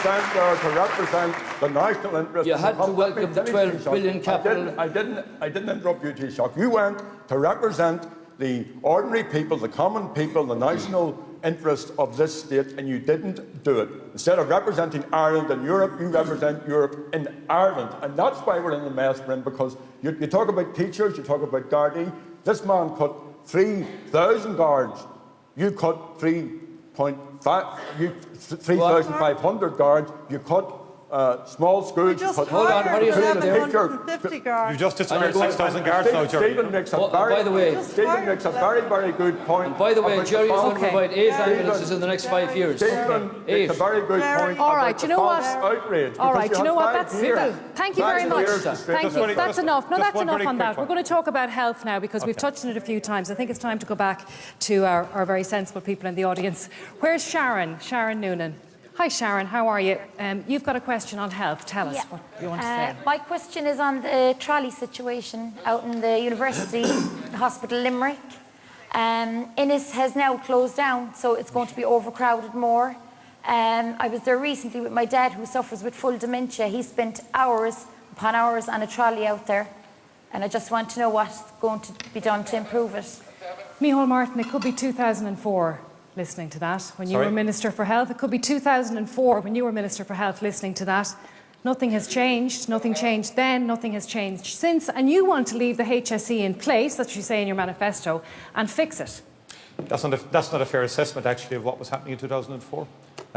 sent there to represent the national interest. You had to welcome the 12 billion capital. I didn't interrupt you, Taoiseach. You went to represent the ordinary people, the common people, the national interest of this state, and you didn't do it. Instead of representing Ireland and Europe, you represent Europe in Ireland. And that's why we're in the mess we're in, because you talk about teachers, you talk about Gardaí. This man cut 3,000 guards. You cut 3,500 guards. You cut small schools. Just cut hold on, what are you saying there? 750 guards. You just disappeared 6,000 guards now, Jerry. Stephen makes a very good point. And by the way, Jerry is going to Okay. provide 8 ambulances in the next 5 years. Stephen makes a very good point. All right, about you the know what? false outrage, All right, because you know what? had 5 years. Thank you very 5 much. years to Thank straighten you. it out. That's enough. No, just that's one enough very on quick that. one. We're going to talk about health now because we've touched on it a few times. I think it's time to go back to our very sensible people in the audience. Where's Sharon? Sharon Noonan. Hi, Sharon. How are you? You've got a question on health. Tell us what you want to say. My question is on the trolley situation out in the University Hospital Limerick. Innis has now closed down, so it's going to be overcrowded more. I was there recently with my dad, who suffers with full dementia. He spent hours upon hours on a trolley out there, and I just want to know what's going to be done to improve it. Micheál Martin, it could be 2004 listening to that when you were Minister for Health. It could be 2004 when you were Minister for Health listening to that. Nothing has changed. Nothing changed then. Nothing has changed since. And you want to leave the HSE in place, that's what you say in your manifesto, and fix it. That's not a fair assessment, actually, of what was happening in 2004.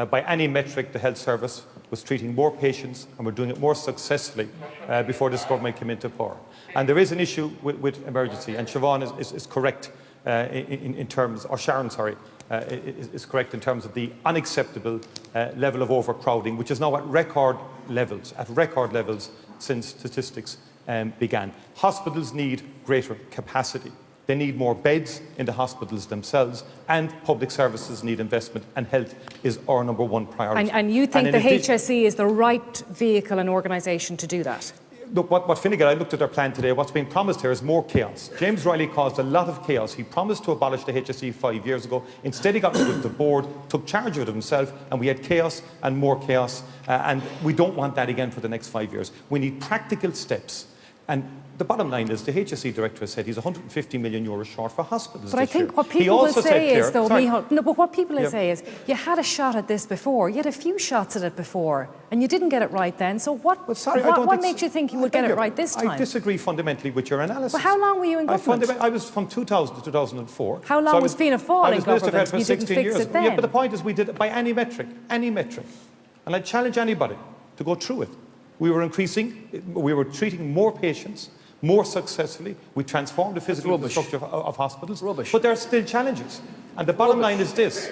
By any metric, the health service was treating more patients and we're doing it more successfully before this government came into power. And there is an issue with emergency, and Siobhan is correct in terms, or Sharon, sorry, is correct in terms of the unacceptable level of overcrowding, which is now at record levels since statistics began. Hospitals need greater capacity. They need more beds in the hospitals themselves, and public services need investment, and health is our number one priority. And you think the HSE is the right vehicle and organisation to do that? Look, what Fine Gael, I looked at their plan today, what's being promised here is more chaos. James Riley caused a lot of chaos. He promised to abolish the HSE 5 years ago. Instead, he got rid of the board, took charge of it himself, and we had chaos and more chaos. And we don't want that again for the next 5 years. We need practical steps. And the bottom line is the HSE director has said he's €150 million short for hospitals. But I think what people will say is, though, Micheál, no, but what people will say is, you had a shot at this before, you had a few shots at it before, and you didn't get it right then. So what makes you think you would get it right this time? I disagree fundamentally with your analysis. But how long were you in government? I was from 2000 to 2004. How long was Fianna Fáil in government? You didn't fix it then. Yeah, but the point is we did it by any metric. And I challenge anybody to go through it. We were treating more patients more successfully. We transformed the physical infrastructure of hospitals. But there are still challenges. And the bottom line is this.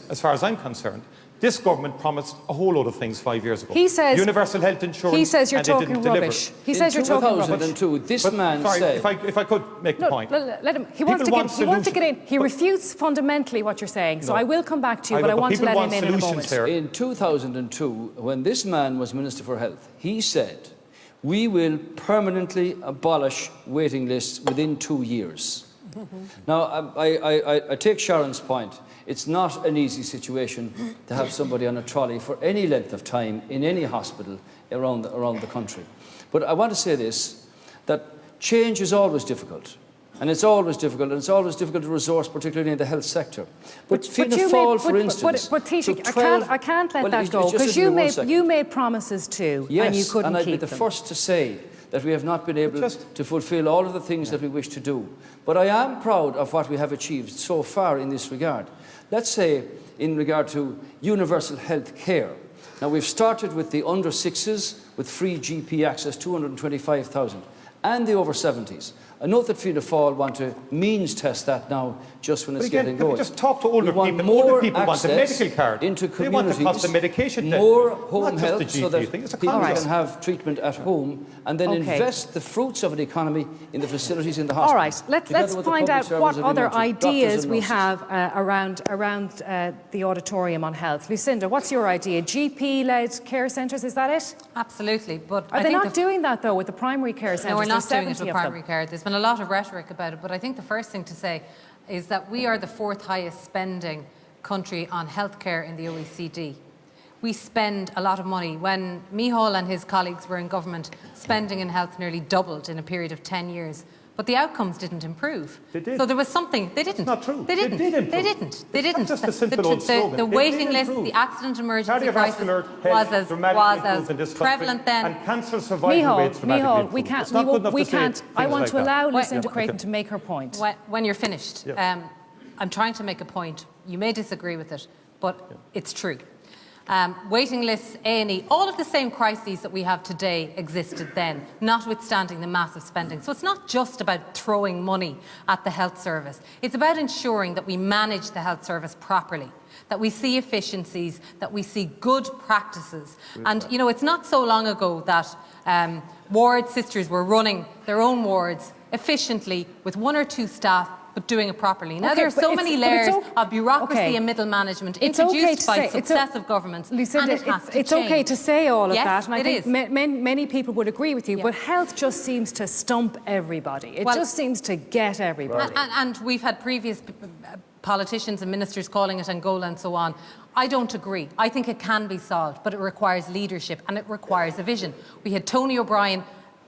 As far as I'm concerned, this government promised a whole load of things 5 years ago. He says universal health insurance. He says you're and they talking didn't rubbish. deliver. He says you're talking rubbish. In 2002, this man said... If I could make the point. Let him. He wants to get in. He refutes fundamentally what you're saying. So I will come back to you, but I want to let him in a moment. In 2002, when this man was Minister for Health, he said, we will permanently abolish waiting lists within 2 years. Now, I take Sharon's point. It's not an easy situation to have somebody on a trolley for any length of time in any hospital around the country. But I want to say this, that change is always difficult. And it's always difficult, and it's always difficult to resource, particularly in the health sector. But Fianna Fáil, for instance... But Taoiseach, took I can't let well, that go, because you made promises too, yes, and you couldn't I'd keep be the them. first to say that we have not been able to fulfil all of the things that we wish to do. But I am proud of what we have achieved so far in this regard. Let's say, in regard to universal health care. Now, we've started with the under 6s with free GP access, 225,000, and the over 70s. I note that Fianna Fáil want to means test that now, just when it's getting going. Just talk to older we people. More older people want a medical card. Into they want to cost the medication. More home not health, just the GP so that thing. It's a people concept. can have treatment at home, and then invest the fruits of an economy in the facilities in the hospital. All right, let's find out what other ideas we have around the auditorium on health. Lucinda, what's your idea? GP-led care centres, is that it? Absolutely, but Are they not doing that though with the primary care centres? No, we're not doing it There's with 70 of them. primary care. There's been a lot of rhetoric about it, but I think the first thing to say is that we are the 4th highest spending country on healthcare in the OECD. We spend a lot of money. When Micheál and his colleagues were in government, spending in health nearly doubled in a period of 10 years. But the outcomes didn't improve. They did. So there was something. They didn't. It's not true. They didn't. They did improve. They didn't. They didn't. It's not just a simple old slogan. The It waiting did list, improve. the accident emergency crisis Cardiovascular was health as dramatically improved in this prevalent country, then. and cancer survival rates dramatically Micheál, improved. we can't. It's not good enough We to say can't. I things want like to that. allow Lucinda Creighton to make her point. When you're finished, I'm trying to make a point. You may disagree with it, but it's true. Waiting lists, A&E, all of the same crises that we have today existed then, notwithstanding the massive spending. So it's not just about throwing money at the health service. It's about ensuring that we manage the health service properly, that we see efficiencies, that we see good practices. And, you know, it's not so long ago that ward sisters were running their own wards efficiently with 1 or 2 staff, but doing it properly. Now, there are so many layers of bureaucracy and middle management introduced by successive governments, Lucinda, and it has to it's okay change. to say all of Yes, that, and I it think is. many people would agree with you, but health just seems to stump everybody. It just seems to get everybody. And we've had previous politicians and ministers calling it Angola and so on. I don't agree. I think it can be solved, but it requires leadership and it requires a vision. We had Tony O'Brien,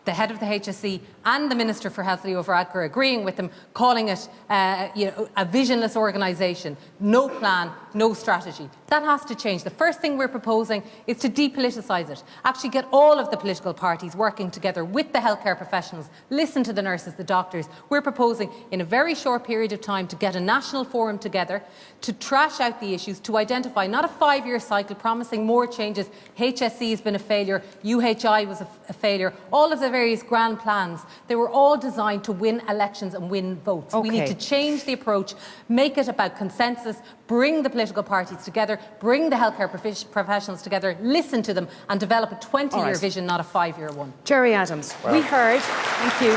the head of the HSE, and the Minister for Health, Leo Varadkar, agreeing with them, calling it a visionless organisation. No plan, no strategy. That has to change. The first thing we're proposing is to depoliticise it. Actually get all of the political parties working together with the healthcare professionals. Listen to the nurses, the doctors. We're proposing in a very short period of time to get a national forum together, to trash out the issues, to identify not a 5-year cycle promising more changes. HSE has been a failure. UHI was a failure. All of the various grand plans, they were all designed to win elections and win votes. We need to change the approach, make it about consensus, bring the political parties together, bring the healthcare professionals together, listen to them, and develop a 20-year vision, not a 5-year one. Jerry Adams, we heard, thank you.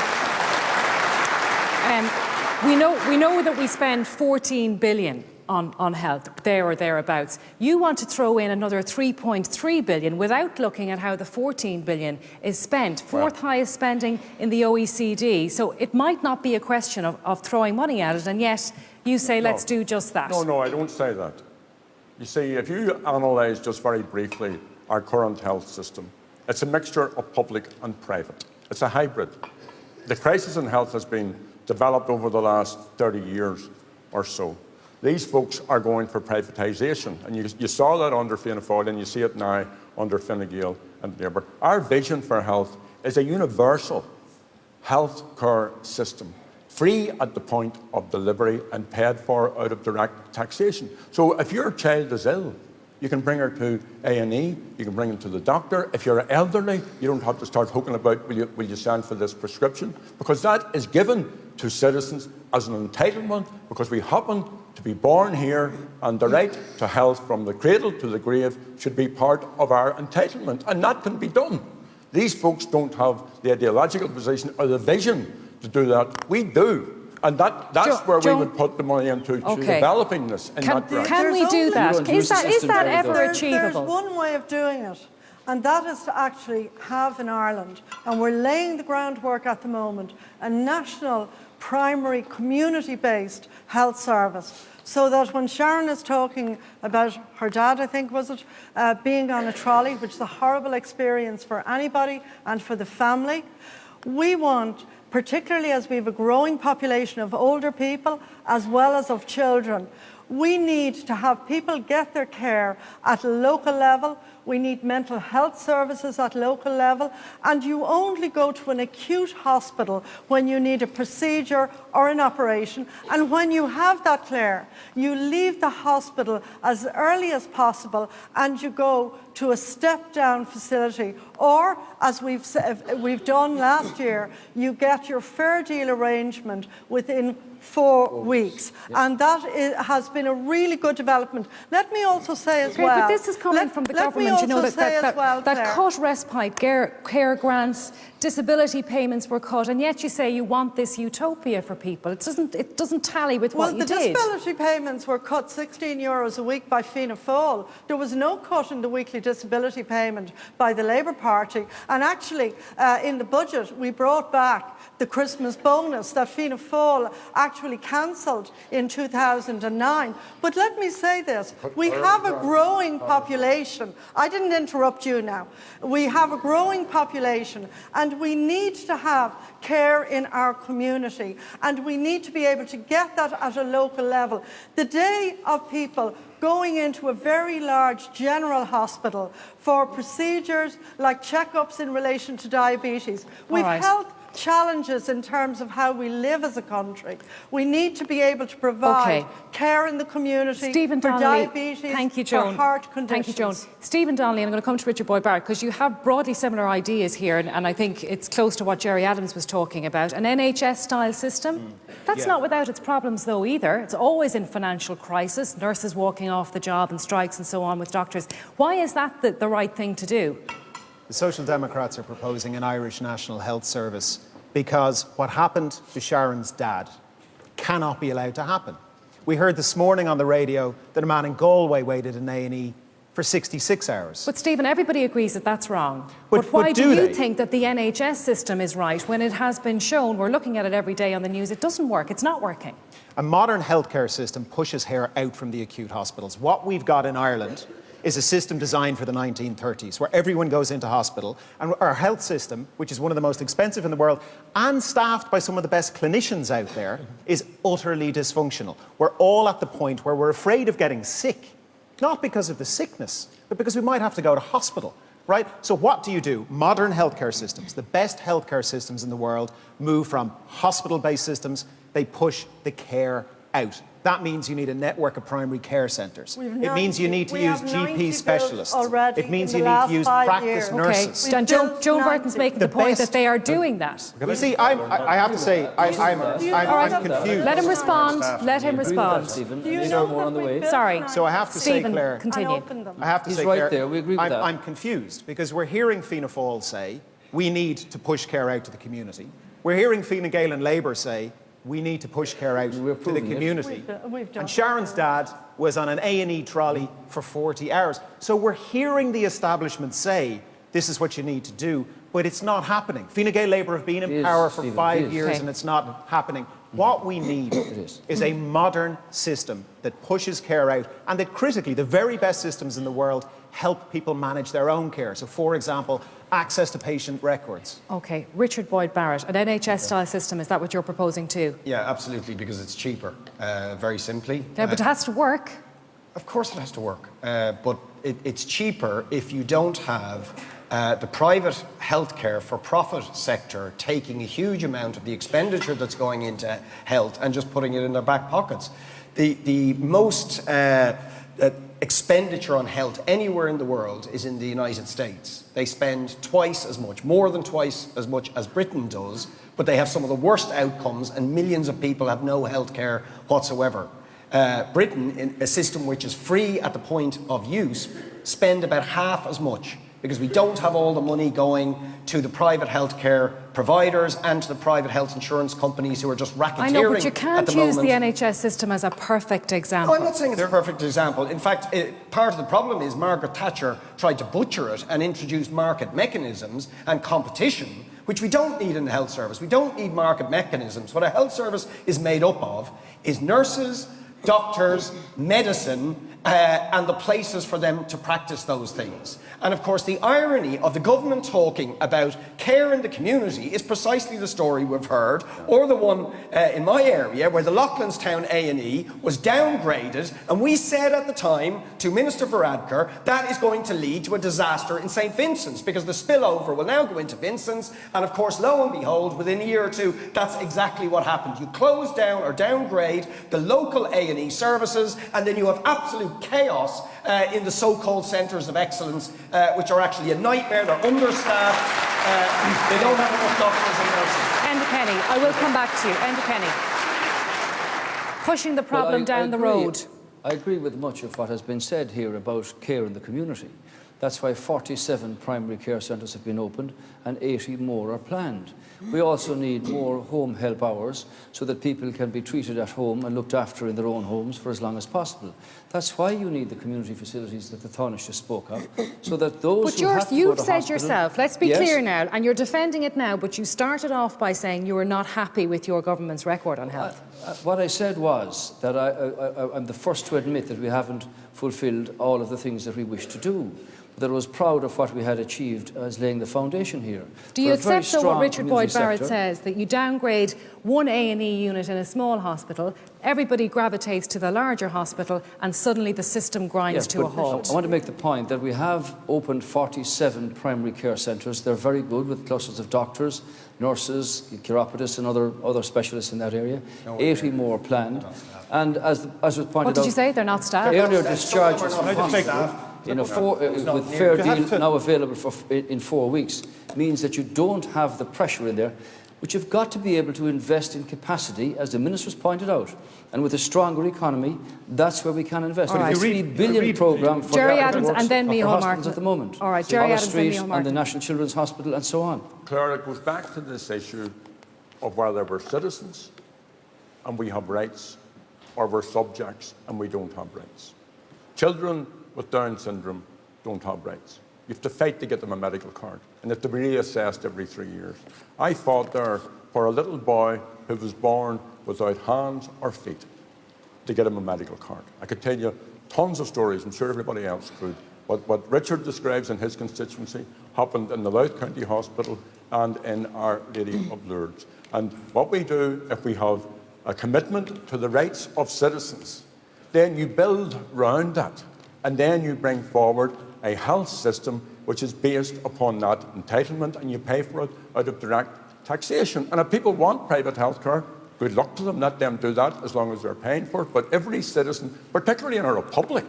We know that we spend 14 billion on health, there or thereabouts. You want to throw in another 3.3 billion without looking at how the 14 billion is spent. 4th highest spending in the OECD. So it might not be a question of throwing money at it, and yet you say let's do just that. No, I don't say that. You see, if you analyse just very briefly our current health system, it's a mixture of public and private. It's a hybrid. The crisis in health has been developed over the last 30 years or so. These folks are going for privatisation, and you saw that under Fianna Fáil, and you see it now under Fine Gael and Labour. Our vision for health is a universal health care system, free at the point of delivery and paid for out of direct taxation. So if your child is ill, you can bring her to A&E, you can bring her to the doctor. If you're elderly, you don't have to start hooking about, will you stand for this prescription? Because that is given to citizens as an entitlement, because we happen to be born here, and the right to health from the cradle to the grave should be part of our entitlement, and that can be done. These folks don't have the ideological position or the vision to do that. We do. And that's where we would put the money into developing this in that direction. Can we do that? Is that ever achievable? There's one way of doing it, and that is to actually have in Ireland, and we're laying the groundwork at the moment, a national primary community-based health service. so that when Sharon is talking about her dad, I think was it, being on a trolley, which is a horrible experience for anybody and for the family, we want, particularly as we have a growing population of older people as well as of children, we need to have people get their care at a local level. We need mental health services at local level, and you only go to an acute hospital when you need a procedure or an operation, and when you have that, Claire, you leave the hospital as early as possible and you go to a step-down facility, or as we've done last year, you get your fair deal arrangement within 4 weeks, and that has been a really good development. Let me also say as well... But this is coming from the government, you know, that cut respite care grants, disability payments were cut, and yet you say you want this utopia for people. It doesn't tally with what you did. Well, the disability payments were cut €16 a week by Fianna Fáil. There was no cut in the weekly disability payment by the Labour Party, and actually in the budget we brought back the Christmas bonus that Fianna Fáil actually cancelled in 2009. But let me say this, we have a growing population. I didn't interrupt you now. We have a growing population, and we need to have care in our community, and we need to be able to get that at a local level. The day of people going into a very large general hospital for procedures like checkups in relation to diabetes. We've health challenges in terms of how we live as a country. We need to be able to provide care in the community Stephen for Donnelly, diabetes, thank you, Joan. for heart conditions. Thank you, Joan. Stephen Donnelly, I'm going to come to Richard Boyd Barrett, because you have broadly similar ideas here, and I think it's close to what Jerry Adams was talking about. An NHS-style system, that's not without its problems though either. It's always in financial crisis, nurses walking off the job and strikes and so on with doctors. Why is that the right thing to do? The Social Democrats are proposing an Irish National Health Service because what happened to Sharon's dad cannot be allowed to happen. We heard this morning on the radio that a man in Galway waited in A&E for 66 hours. But Stephen, everybody agrees that that's wrong. But why do you think that the NHS system is right when it has been shown, we're looking at it every day on the news, it doesn't work, it's not working? A modern healthcare system pushes care out from the acute hospitals. What we've got in Ireland is a system designed for the 1930s, where everyone goes into hospital, and our health system, which is one of the most expensive in the world and staffed by some of the best clinicians out there, is utterly dysfunctional. We're all at the point where we're afraid of getting sick, not because of the sickness, but because we might have to go to hospital, right? So what do? Modern healthcare systems, the best healthcare systems in the world, move from hospital-based systems, they push the care out. That means you need a network of primary care centres. It means you need to use GP specialists. It means you need to use practice nurses. Okay, Joan Burton's making the point that they are doing that. You see, I have to say, I'm confused. Let him respond. Let him respond. Sorry. So I have to say, Claire, continue. I have to say, right Claire, there. We agree with that. I'm confused because we're hearing Fianna Fáil say we need to push care out to the community. We're hearing Fine Gael and Labour say we need to push care out to the community. And Sharon's dad was on an A&E trolley for 40 hours. So we're hearing the establishment say this is what you need to do, but it's not happening. Fine Gael Labour have been in power for 5 years and it's not happening. What we need is a modern system that pushes care out and that critically, the very best systems in the world help people manage their own care. So for example, access to patient records. Okay, Richard Boyd Barrett, an NHS-style system, is that what you're proposing too? Yeah, absolutely, because it's cheaper, very simply. Yeah, but it has to work. Of course it has to work, but it's cheaper if you don't have the private healthcare for-profit sector taking a huge amount of the expenditure that's going into health and just putting it in their back pockets. The most expenditure on health anywhere in the world is in the United States. They spend twice as much, more than twice as much as Britain does, but they have some of the worst outcomes and millions of people have no health care whatsoever. Britain, in a system which is free at the point of use, spend about half as much because we don't have all the money going to the private healthcare providers and to the private health insurance companies who are just racketeering. I know, but you can't use the NHS system as a perfect example. No, I'm not saying it's a perfect example. In fact, part of the problem is Margaret Thatcher tried to butcher it and introduce market mechanisms and competition, which we don't need in the health service. We don't need market mechanisms. What a health service is made up of is nurses, doctors, medicine, and the places for them to practice those things. And of course, the irony of the government talking about care in the community is precisely the story we've heard, or the one in my area where the Loughlinstown A&E was downgraded, and we said at the time to Minister Varadkar that is going to lead to a disaster in St Vincent's, because the spillover will now go into Vincent's, and of course, lo and behold, within a year or two, that's exactly what happened. You close down or downgrade the local A&E services, and then you have absolute chaos in the so-called centres of excellence, which are actually a nightmare. They're understaffed. They don't have enough doctors and nurses. Enda Kenny, I will come back to you. Enda Kenny. Pushing the problem down the road. I agree with much of what has been said here about care in the community. That's why 47 primary care centres have been opened and 80 more are planned. We also need more home help hours so that people can be treated at home and looked after in their own homes for as long as possible. That's why you need the community facilities that the Tánaiste just spoke of, so that those But who have to go you've to said hospital, yourself, let's be yes, clear now, and you're defending it now, but you started off by saying you were not happy with your government's record on health. What I said was that I'm the first to admit that we haven't fulfilled all of the things that we wish to do. That I was proud of what we had achieved as laying the foundation here. Do you accept, though, what Richard Boyd Barrett sector. says, that you downgrade one A&E unit in a small hospital, everybody gravitates to the larger hospital, and suddenly the system grinds to a halt? I want to make the point that we have opened 47 primary care centres. They're very good, with clusters of doctors, nurses, chiropodists and other specialists in that area. 80 more planned. And as was pointed out... What did you say? They're not staffed? Earlier discharges from hospital with fair deal now available in 4 weeks means that you don't have the pressure in there, but you've got to be able to invest in capacity, as the Minister's pointed out. And with a stronger economy, that's where we can invest. All right. A $3 billion programme for Jerry the Adams and then Micheál hospitals Martin at the moment. All right, Jerry Adams and Micheál and Martin. the National Children's Hospital and so on. Claire, it goes back to this issue of whether we're citizens and we have rights, or we're subjects and we don't have rights. Children with Down syndrome don't have rights. You have to fight to get them a medical card, and they have to be reassessed every 3 years. I fought there for a little boy who was born without hands or feet to get him a medical card. I could tell you tons of stories, I'm sure everybody else could. What Richard describes in his constituency happened in the Louth County Hospital and in Our Lady of Lourdes. And what we do, if we have a commitment to the rights of citizens, then you build round that. And then you bring forward a health system which is based upon that entitlement, and you pay for it out of direct taxation. And if people want private health care, good luck to them. Let them do that as long as they're paying for it. But every citizen, particularly in a republic,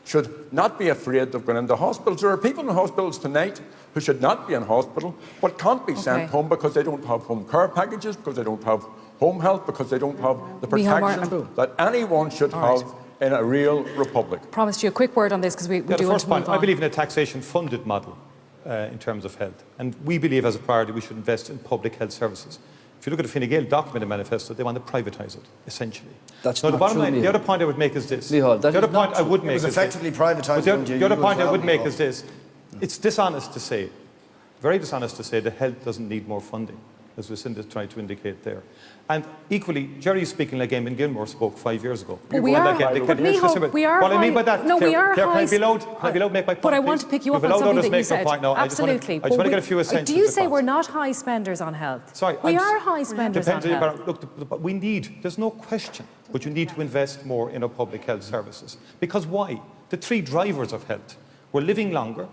should not be afraid of going into hospitals. There are people in hospitals tonight who should not be in hospital, but can't be sent home because they don't have home care packages, because they don't have home health, because they don't have the protection that anyone should have in a real republic. Promised you a quick word on this because we do want to move on. I believe in a taxation-funded model in terms of health, and we believe as a priority we should invest in public health services. If you look at the Fine Gael document and manifesto, they want to privatise it, essentially. That's now, not the bottom true, line, the other point I would make is this. Micheál, the other point I would make is effectively privatised. The other point I would make is this. It's dishonest to say, very dishonest to say, that health doesn't need more funding, as Lucinda tried to indicate there. And equally, Jerry is speaking like Eamon Gilmore spoke 5 years ago. But we are, but Micheál, we are what I mean by that, no, we are Claire, high. can I be allowed to make my point, but I please? want to pick you up You've on allowed something others that you make their said. point now. Absolutely. I just want to get a few essentials. Do you say across. we're not high spenders on health? Sorry, we are high spenders on health. Look, we need, there's no question, but you need to invest more in our public health services. Because why? The three drivers of health. We're living longer.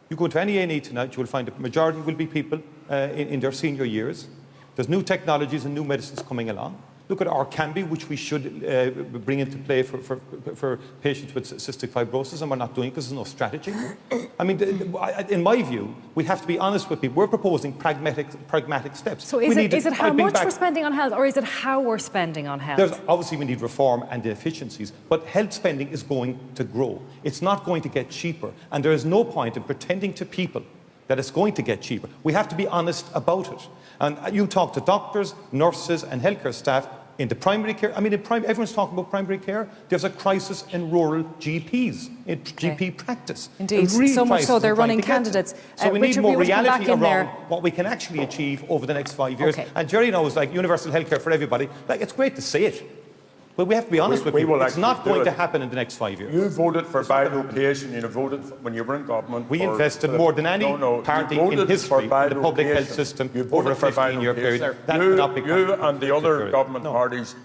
You go to any A&E tonight, you will find the majority will be people in their senior years. There's new technologies and new medicines coming along. Look at Orkambi, which we should bring into play for patients with cystic fibrosis, and we're not doing it because there's no strategy. I mean, in my view, we have to be honest with people. We're proposing pragmatic steps. So is it how much we're spending on health, or is it how we're spending on health? Obviously, we need reform and efficiencies, but health spending is going to grow. It's not going to get cheaper, and there is no point in pretending to people that it's going to get cheaper. We have to be honest about it. And you talk to doctors, nurses, and healthcare staff in the primary care. I mean, everyone's talking about primary care. There's a crisis in rural GPs, in GP practice. Indeed, so much so they're running candidates. So we need more reality around what we can actually achieve over the next 5 years. And Jerry knows, like, universal healthcare for everybody. Like, it's great to say it, But we have to be honest with we you. will It's not actually do going to it. happen in the next 5 years. You voted for bioeducation. You voted when you were in government. We for invested the- more than any you party in voted history for in the public health bioeducation. system You over a voted for 15-year period. bioeducation. That cannot be You and the other period. government parties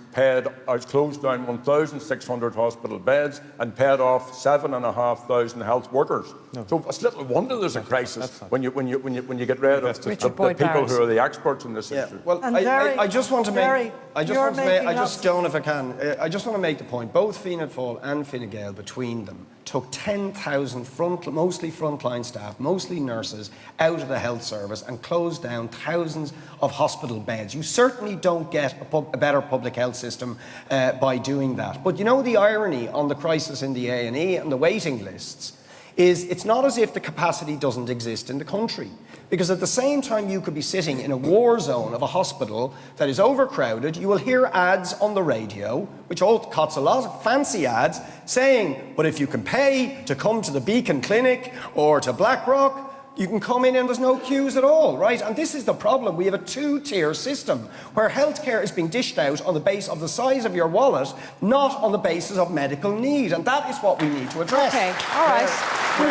closed down 1,600 hospital beds and paid off 7,500 health workers. So it's little wonder there's a crisis when you get rid of the people who are the experts in this issue. Well, And I just want to make. Jerry, I just you're want to make. I making just up- don't, if I can. I just want to make the point. Both Fianna Fáil and Fine Gael, between them, took 10,000 mostly frontline staff, mostly nurses, out of the health service and closed down thousands of hospital beds. You certainly don't get a better public health system by doing that. But you know the irony on the crisis in the A&E and the waiting lists is it's not as if the capacity doesn't exist in the country. Because at the same time you could be sitting in a war zone of a hospital that is overcrowded, you will hear ads on the radio, which all costs a lot, fancy ads, saying, but if you can pay to come to the Beacon Clinic or to Blackrock, you can come in and there's no queues at all, right? And this is the problem. We have a two-tier system where healthcare is being dished out on the basis of the size of your wallet, not on the basis of medical need. And that is what we need to address. Okay, all right. One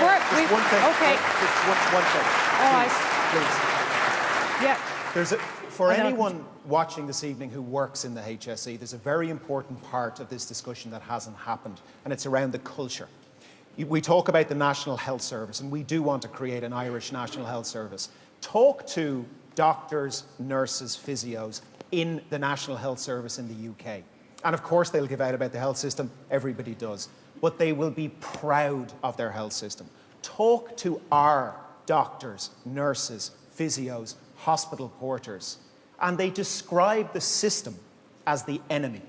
thing. Okay. Just one thing. All right. Please. Yeah. For I know. anyone watching this evening who works in the HSE, there's a very important part of this discussion that hasn't happened, and it's around the culture. We talk about the National Health Service, and we do want to create an Irish National Health Service. Talk to doctors, nurses, physios in the National Health Service in the UK. And of course, they'll give out about the health system. Everybody does. But they will be proud of their health system. Talk to our doctors, nurses, physios, hospital porters, and they describe the system as the enemy.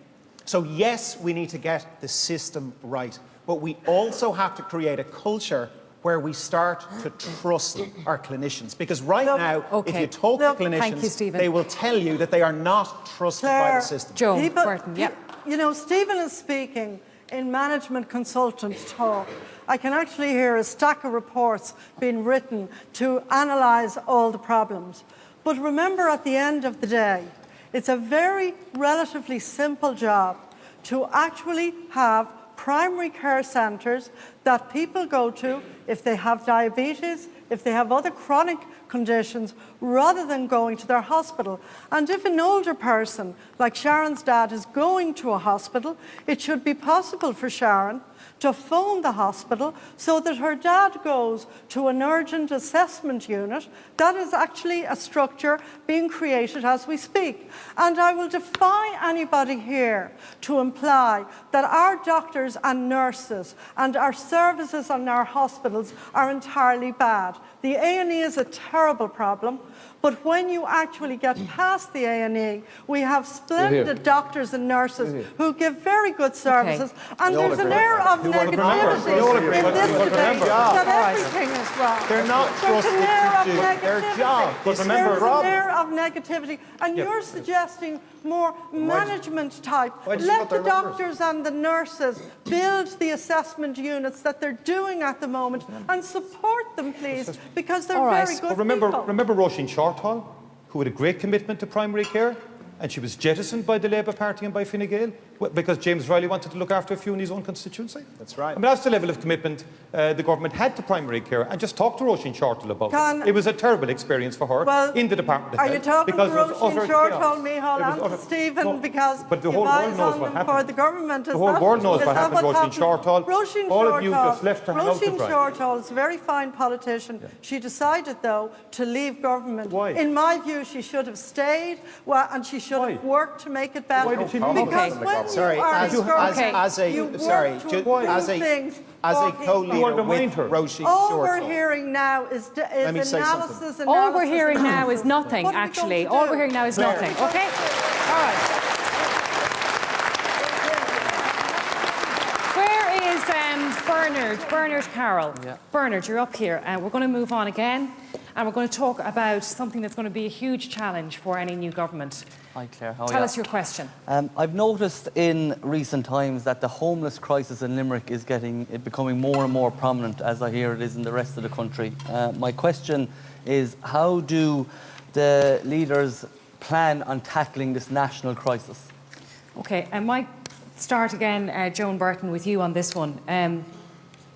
So yes, we need to get the system right, but we also have to create a culture where we start to trust our clinicians. Because right now, if you talk to clinicians, thank you, Stephen. they will tell you that they are not trusted by Claire, the system. Joe Burton, yeah. You know, Stephen is speaking in management consultant talk. I can actually hear a stack of reports being written to analyse all the problems. But remember, at the end of the day, it's a very relatively simple job to actually have primary care centres that people go to if they have diabetes, if they have other chronic conditions, rather than going to their hospital. And if an older person, like Sharon's dad, is going to a hospital, it should be possible for Sharon to phone the hospital so that her dad goes to an urgent assessment unit. That is actually a structure being created as we speak. And I will defy anybody here to imply that our doctors and nurses and our services and our hospitals are entirely bad. The A&E is a terrible problem. But when you actually get past the A&E, we have splendid doctors and nurses who give very good services. And there's an air of negativity in this debate that everything is wrong. They're not There's an trusted air to of do their negativity. job. But remember, There's an air of negativity. And you're suggesting more management type. Let the doctors and the nurses build the assessment units that they're doing at the moment and support them, please, because they're very good people. Remember Roisin Shortall, who had a great commitment to primary care, and she was jettisoned by the Labour Party and by Fine Gael because James Riley wanted to look after a few in his own constituency. That's right. I mean, that's the level of commitment the government had to primary care. And just talk to Roisin Shortall about it. It was a terrible experience for her in the Department of Health. Are you talking to Roisin Shortall, Micheál, and to utter- Stephen, because but the you whole world advise knows on what them happened. for the government? The whole world knows what happened to Roisin Shortall. Roisin All of you just left her out to Roisin dry. Shortall is a very fine politician. She decided, though, to leave government. Why? In my view, she should have stayed, and she should have worked to make it better. Why did she leave? Because when Sorry, you are in government, as a you sorry, work to ju- improve as a things as for a people. co-leader with Roisin All we're Shortall. hearing now is me say analysis. All we're hearing now is nothing, What are we actually. going to All do? we're hearing now is nothing. Okay? All right. Where is Bernard Carroll? Yeah. Bernard, you're up here. We're going to move on again, and we're going to talk about something that's going to be a huge challenge for any new government. Hi, Claire. How are Tell you? us your question. I've noticed in recent times that the homeless crisis in Limerick is becoming more and more prominent, as I hear it is in the rest of the country. My question is, how do the leaders plan on tackling this national crisis? Okay, and my start again, Joan Burton, with you on this one.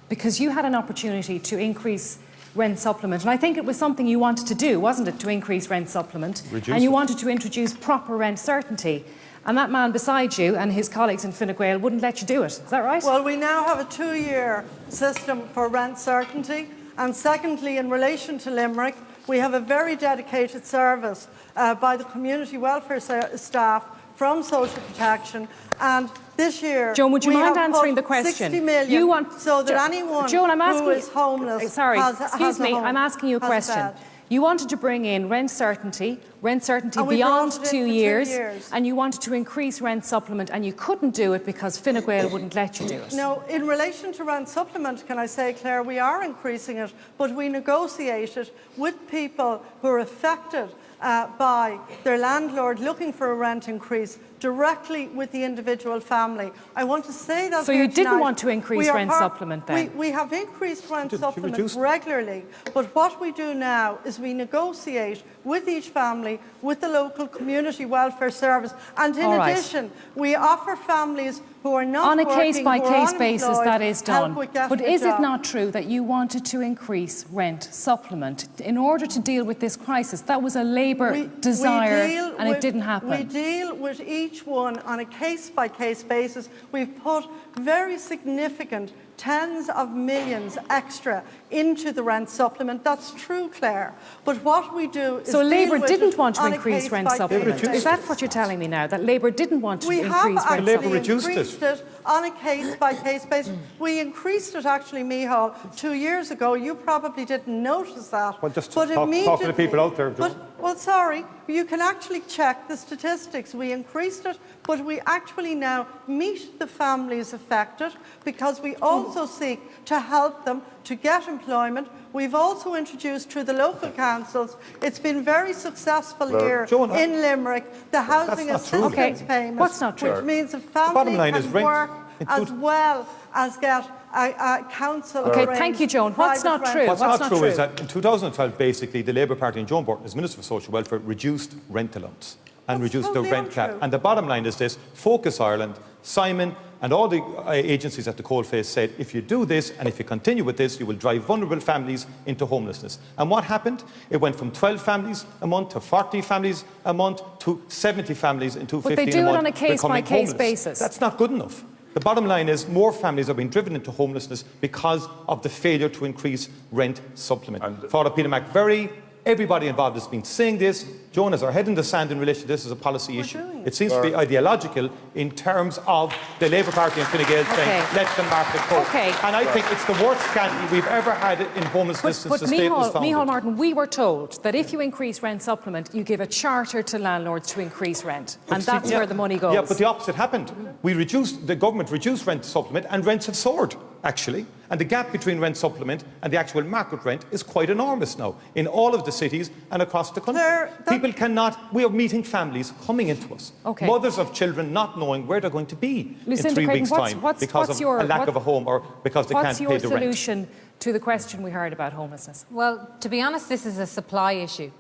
Because you had an opportunity to increase rent supplement, and I think it was something you wanted to do, wasn't it, to increase rent supplement? And you wanted to introduce proper rent certainty. And that man beside you and his colleagues in Fine Gael wouldn't let you do it. Is that right? Well, we now have a 2-year system for rent certainty. And secondly, in relation to Limerick, we have a very dedicated service by the community welfare staff from social protection. And this year, Joan, would you mind have answering put the question? 60 million You want so that anyone Joan, I'm asking who is homeless sorry, has excuse a me, home, I'm asking you a has question. bed. You wanted to bring in rent certainty And we beyond brought it in 2 for 2 years, years. and you wanted to increase rent supplement, and you couldn't do it because Fine Gael wouldn't let you do it. No, in relation to rent supplement, can I say, Claire, we are increasing it, but we negotiate it with people who are affected by their landlord looking for a rent increase directly with the individual family. I want to say that. So here you didn't tonight. want to increase We are rent supplement then? We have increased rent supplement regularly, but what we do now is we negotiate with each family, with the local community welfare service, and in addition, we offer families who are not on a working, case-by-case who are basis, unemployed, that is help done. with getting But a is it job. not true that you wanted to increase rent supplement in order to deal with this crisis? That was a Labour desire, and it didn't happen. We deal with each one on a case-by-case basis. We've put very significant tens of millions extra into the rent supplement. That's true, Claire. But what we do is So Labour deal with didn't it want to on a increase rent case-by-case supplement. Is that what you're telling me now, that Labour didn't want to We increase have rent actually supplement? increased it on a case-by-case basis. We increased it actually, Micheál, 2 years ago. You probably didn't notice that. Well, just but talk to the immediately- people out there, Joan. Well, sorry, you can actually check the statistics. We increased it, but we actually now meet the families affected because we also seek to help them to get employment. We've also introduced through the local councils, it's been very successful here Joan, in Limerick, the housing That's not true. assistance Okay, payment, what's not true? which means a bottom family line can is rent work in as well as get a council Okay, arranged thank you, Joan. What's private not true? rent. What's What's not not true is true? that in 2012, basically, the Labour Party and Joan Burton, as Minister for Social Welfare, reduced rent allowance and That's reduced totally the rent cap. untrue. And the bottom line is this: Focus Ireland, Simon, and all the agencies at the coalface said, if you do this and if you continue with this, you will drive vulnerable families into homelessness. And what happened? It went from 12 families a month to 40 families a month to 70 families in 250 But they do a it month on a becoming case-by-case homeless. basis. That's not good enough. The bottom line is more families are being driven into homelessness because of the failure to increase rent supplement. Father Peter McVerry, everybody involved has been saying this. Joan has her head in the sand in relation to this as a policy issue. It seems to be ideological in terms of the Labour Party and Fine Gael saying, let the market cope. Okay. And I think it's the worst scandal we've ever had in homelessness since the state was founded. Micheál Martin, we were told that if you increase rent supplement, you give a charter to landlords to increase rent. And that's where the money goes. Yeah, but the opposite happened. The government reduced rent supplement and rents have soared, actually. And the gap between rent supplement and the actual market rent is quite enormous now in all of the cities and across the country. People cannot, we are meeting families coming into us. Okay. Mothers of children not knowing where they're going to be Lucinda in 3 Creighton, weeks' time because of a lack of a home or because they can't pay the rent. What's your solution to the question we heard about homelessness? Well, to be honest, this is a supply issue.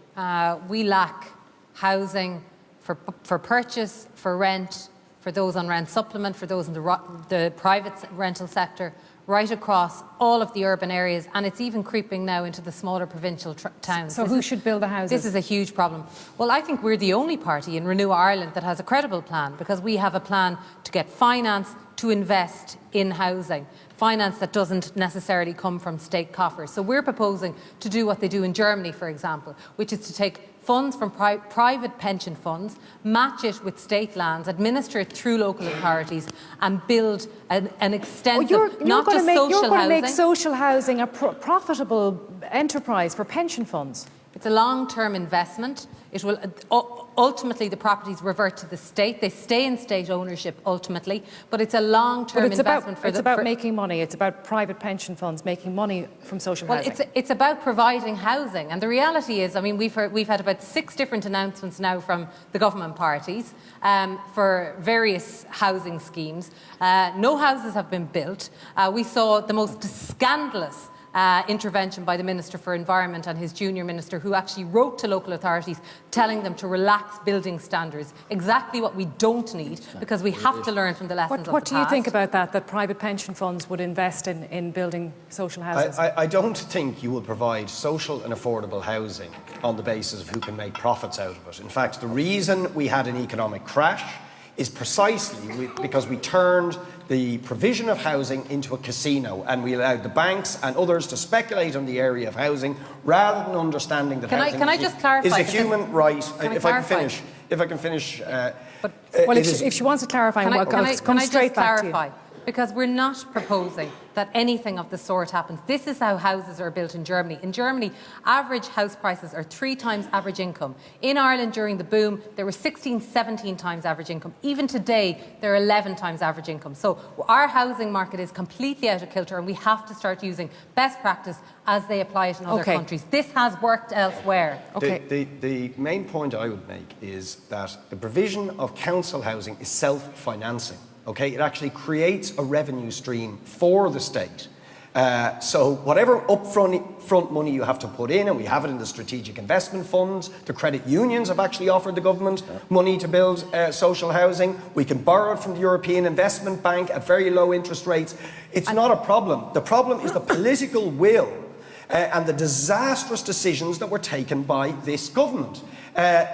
We lack housing for purchase, for rent, for those on rent supplement, for those in the private rental sector, right across all of the urban areas, and it's even creeping now into the smaller provincial towns. So who should build the houses? This is a huge problem. Well, I think we're the only party in Renew Ireland that has a credible plan, because we have a plan to get finance to invest in housing, finance that doesn't necessarily come from state coffers. So we're proposing to do what they do in Germany, for example, which is to take funds from private pension funds, match it with state lands, administer it through local authorities, and build an extensive, not just social housing. You're going to make social housing a profitable enterprise for pension funds. It's a long-term investment. It will ultimately, the properties revert to the state. They stay in state ownership ultimately, but it's a long-term investment. It's about making money. It's about private pension funds making money from social housing. Well, it's about providing housing, and the reality is, I mean, we've had about 6 different announcements now from the government parties for various housing schemes. No houses have been built. We saw the most scandalous intervention by the Minister for Environment and his junior minister, who actually wrote to local authorities telling them to relax building standards. Exactly what we don't need, because we have to learn from the lessons of the past. What do you think about that private pension funds would invest in building social houses? I don't think you will provide social and affordable housing on the basis of who can make profits out of it. In fact, the reason we had an economic crash is precisely because we turned the provision of housing into a casino, and we allowed the banks and others to speculate on the area of housing rather than understanding that housing can I just clarify, is a human right. If I can finish. If she wants to clarify, can I come straight just back to you. clarify? Because we're not proposing that anything of the sort happens. This is how houses are built in Germany. In Germany, average house prices are 3 times average income. In Ireland, during the boom, there were 16, 17 times average income. Even today, they're 11 times average income. So our housing market is completely out of kilter, and we have to start using best practice as they apply it in other countries. This has worked elsewhere. The main point I would make is that the provision of council housing is self-financing. Okay, it actually creates a revenue stream for the state. So whatever upfront money you have to put in, and we have it in the strategic investment funds, the credit unions have actually offered the government money to build social housing. We can borrow it from the European Investment Bank at very low interest rates. It's not a problem. The problem is the political will and the disastrous decisions that were taken by this government.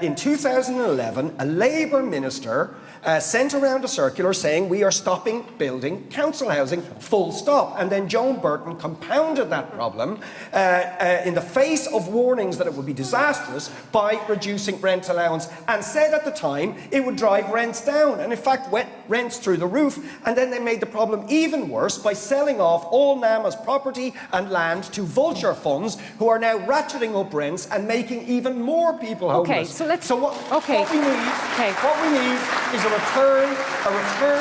In 2011, a Labour minister sent around a circular saying we are stopping building council housing, full stop. And then Joan Burton compounded that problem in the face of warnings that it would be disastrous by reducing rent allowance, and said at the time it would drive rents down, and in fact went rents through the roof. And then they made the problem even worse by selling off all NAMA's property and land to vulture funds, who are now ratcheting up rents and making even more people homeless. What we need is a return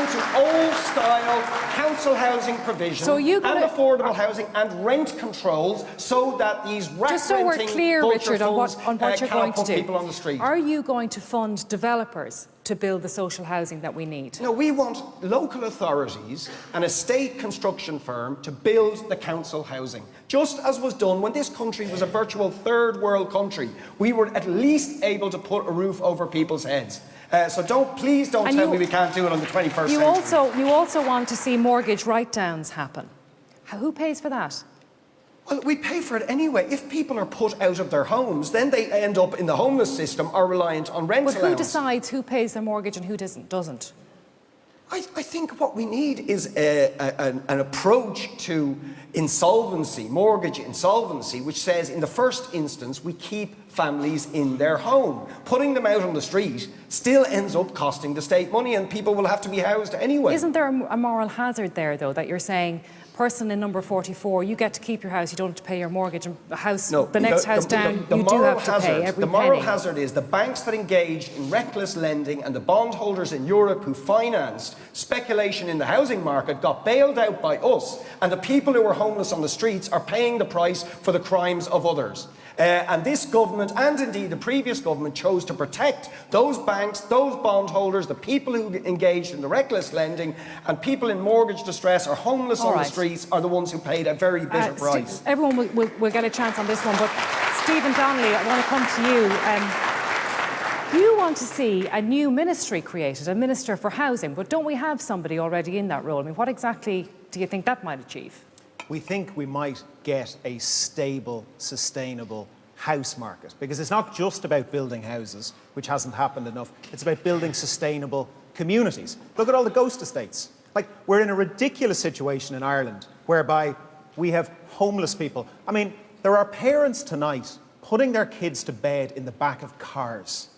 to old-style council housing provision and affordable housing and rent controls, so that these just so we're clear, Richard, on what you're going to do. People on the street. Are you going to fund developers to build the social housing that we need? No, we want local authorities and a state construction firm to build the council housing, just as was done when this country was a virtual third world country. We were at least able to put a roof over people's heads. So please don't tell me we can't do it on the 21st century. You also want to see mortgage write-downs happen. Who pays for that? Well, we pay for it anyway. If people are put out of their homes, then they end up in the homeless system or reliant on rent allowance. But who decides who pays their mortgage and who doesn't? I think what we need is an approach to insolvency, mortgage insolvency, which says in the first instance we keep families in their home. Putting them out on the street still ends up costing the state money, and people will have to be housed anyway. Isn't there a moral hazard there, though, that you're saying, person in number 44, you get to keep your house, you don't have to pay your mortgage, and the next house down, you do have to pay every penny. The moral hazard is the banks that engaged in reckless lending and the bondholders in Europe who financed speculation in the housing market got bailed out by us, and the people who were homeless on the streets are paying the price for the crimes of others. And this government, and indeed the previous government, chose to protect those banks, those bondholders, the people who engaged in the reckless lending, and people in mortgage distress or homeless on the streets are the ones who paid a very bitter price. Everyone will get a chance on this one, but Stephen Donnelly, I want to come to you. You want to see a new ministry created, a minister for housing, but don't we have somebody already in that role? I mean, what exactly do you think that might achieve? We think we might get a stable, sustainable house market, because it's not just about building houses, which hasn't happened enough. It's about building sustainable communities. Look at all the ghost estates. Like, we're in a ridiculous situation in Ireland whereby we have homeless people. I mean, there are parents tonight putting their kids to bed in the back of cars.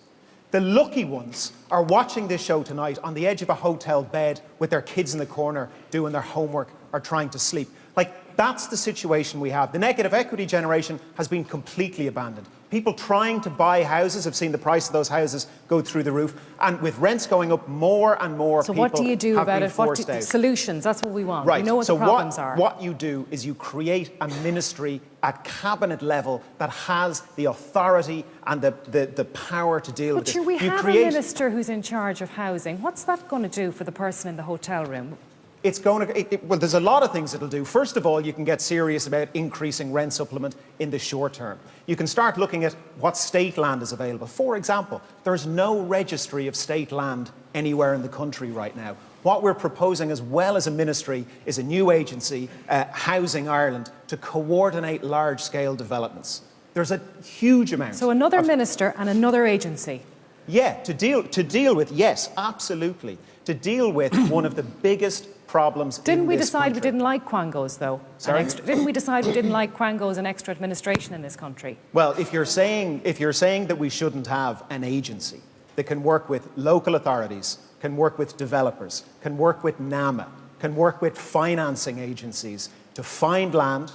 The lucky ones are watching this show tonight on the edge of a hotel bed with their kids in the corner doing their homework or trying to sleep. Like, that's the situation we have. The negative equity generation has been completely abandoned. People trying to buy houses have seen the price of those houses go through the roof, and with rents going up more and more, so people what do you do about it? Solutions, that's what we want. Right. We know what the problems are. What you do is you create a ministry at cabinet level that has the authority and the power to deal with it. But we have a minister who's in charge of housing. What's that going to do for the person in the hotel room? It's going to, well, there's a lot of things it'll do. First of all, you can get serious about increasing rent supplement in the short term. You can start looking at what state land is available. For example, there's no registry of state land anywhere in the country right now. What we're proposing, as well as a ministry, is a new agency, Housing Ireland, to coordinate large-scale developments. There's a huge amount. So another minister and another agency. Yeah, to deal with, yes, absolutely. To deal with one of the biggest problems Didn't in we this decide country. we didn't like Quangos, though? Sorry? Didn't we decide we didn't like Quangos and extra administration in this country? Well, if you're saying that we shouldn't have an agency that can work with local authorities, can work with developers, can work with NAMA, can work with financing agencies to find land,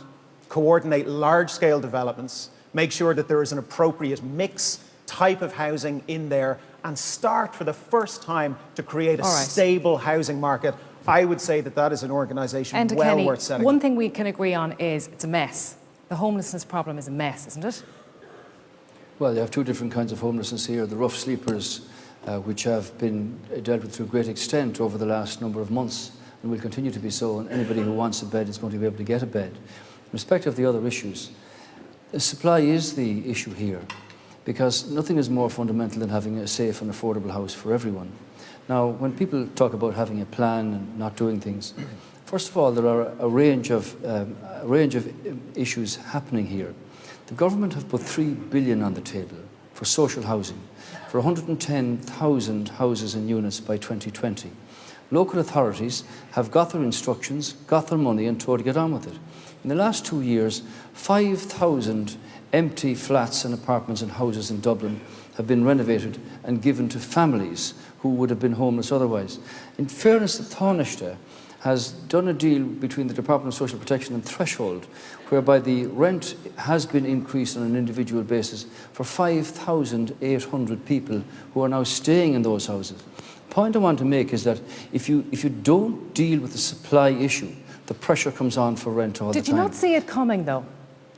coordinate large-scale developments, make sure that there is an appropriate mix, type of housing in there, and start for the first time to create a stable housing market, I would say that that is an organisation Enda well Kenny, worth setting one up. thing we can agree on is it's a mess. The homelessness problem is a mess, isn't it? Well, you have two different kinds of homelessness here. The rough sleepers, which have been dealt with to a great extent over the last number of months and will continue to be so, and anybody who wants a bed is going to be able to get a bed. In respect of the other issues, supply is the issue here, because nothing is more fundamental than having a safe and affordable house for everyone. Now, when people talk about having a plan and not doing things, first of all, there are a range of issues happening here. The government have put $3 billion on the table for social housing, for 110,000 houses and units by 2020. Local authorities have got their instructions, got their money, and told to get on with it. In the last 2 years, 5,000 empty flats and apartments and houses in Dublin have been renovated and given to families who would have been homeless otherwise. In fairness, the Taoiseach has done a deal between the Department of Social Protection and Threshold, whereby the rent has been increased on an individual basis for 5,800 people who are now staying in those houses. The point I want to make is that if you don't deal with the supply issue, the pressure comes on for rent all the time. Did you not see it coming, though?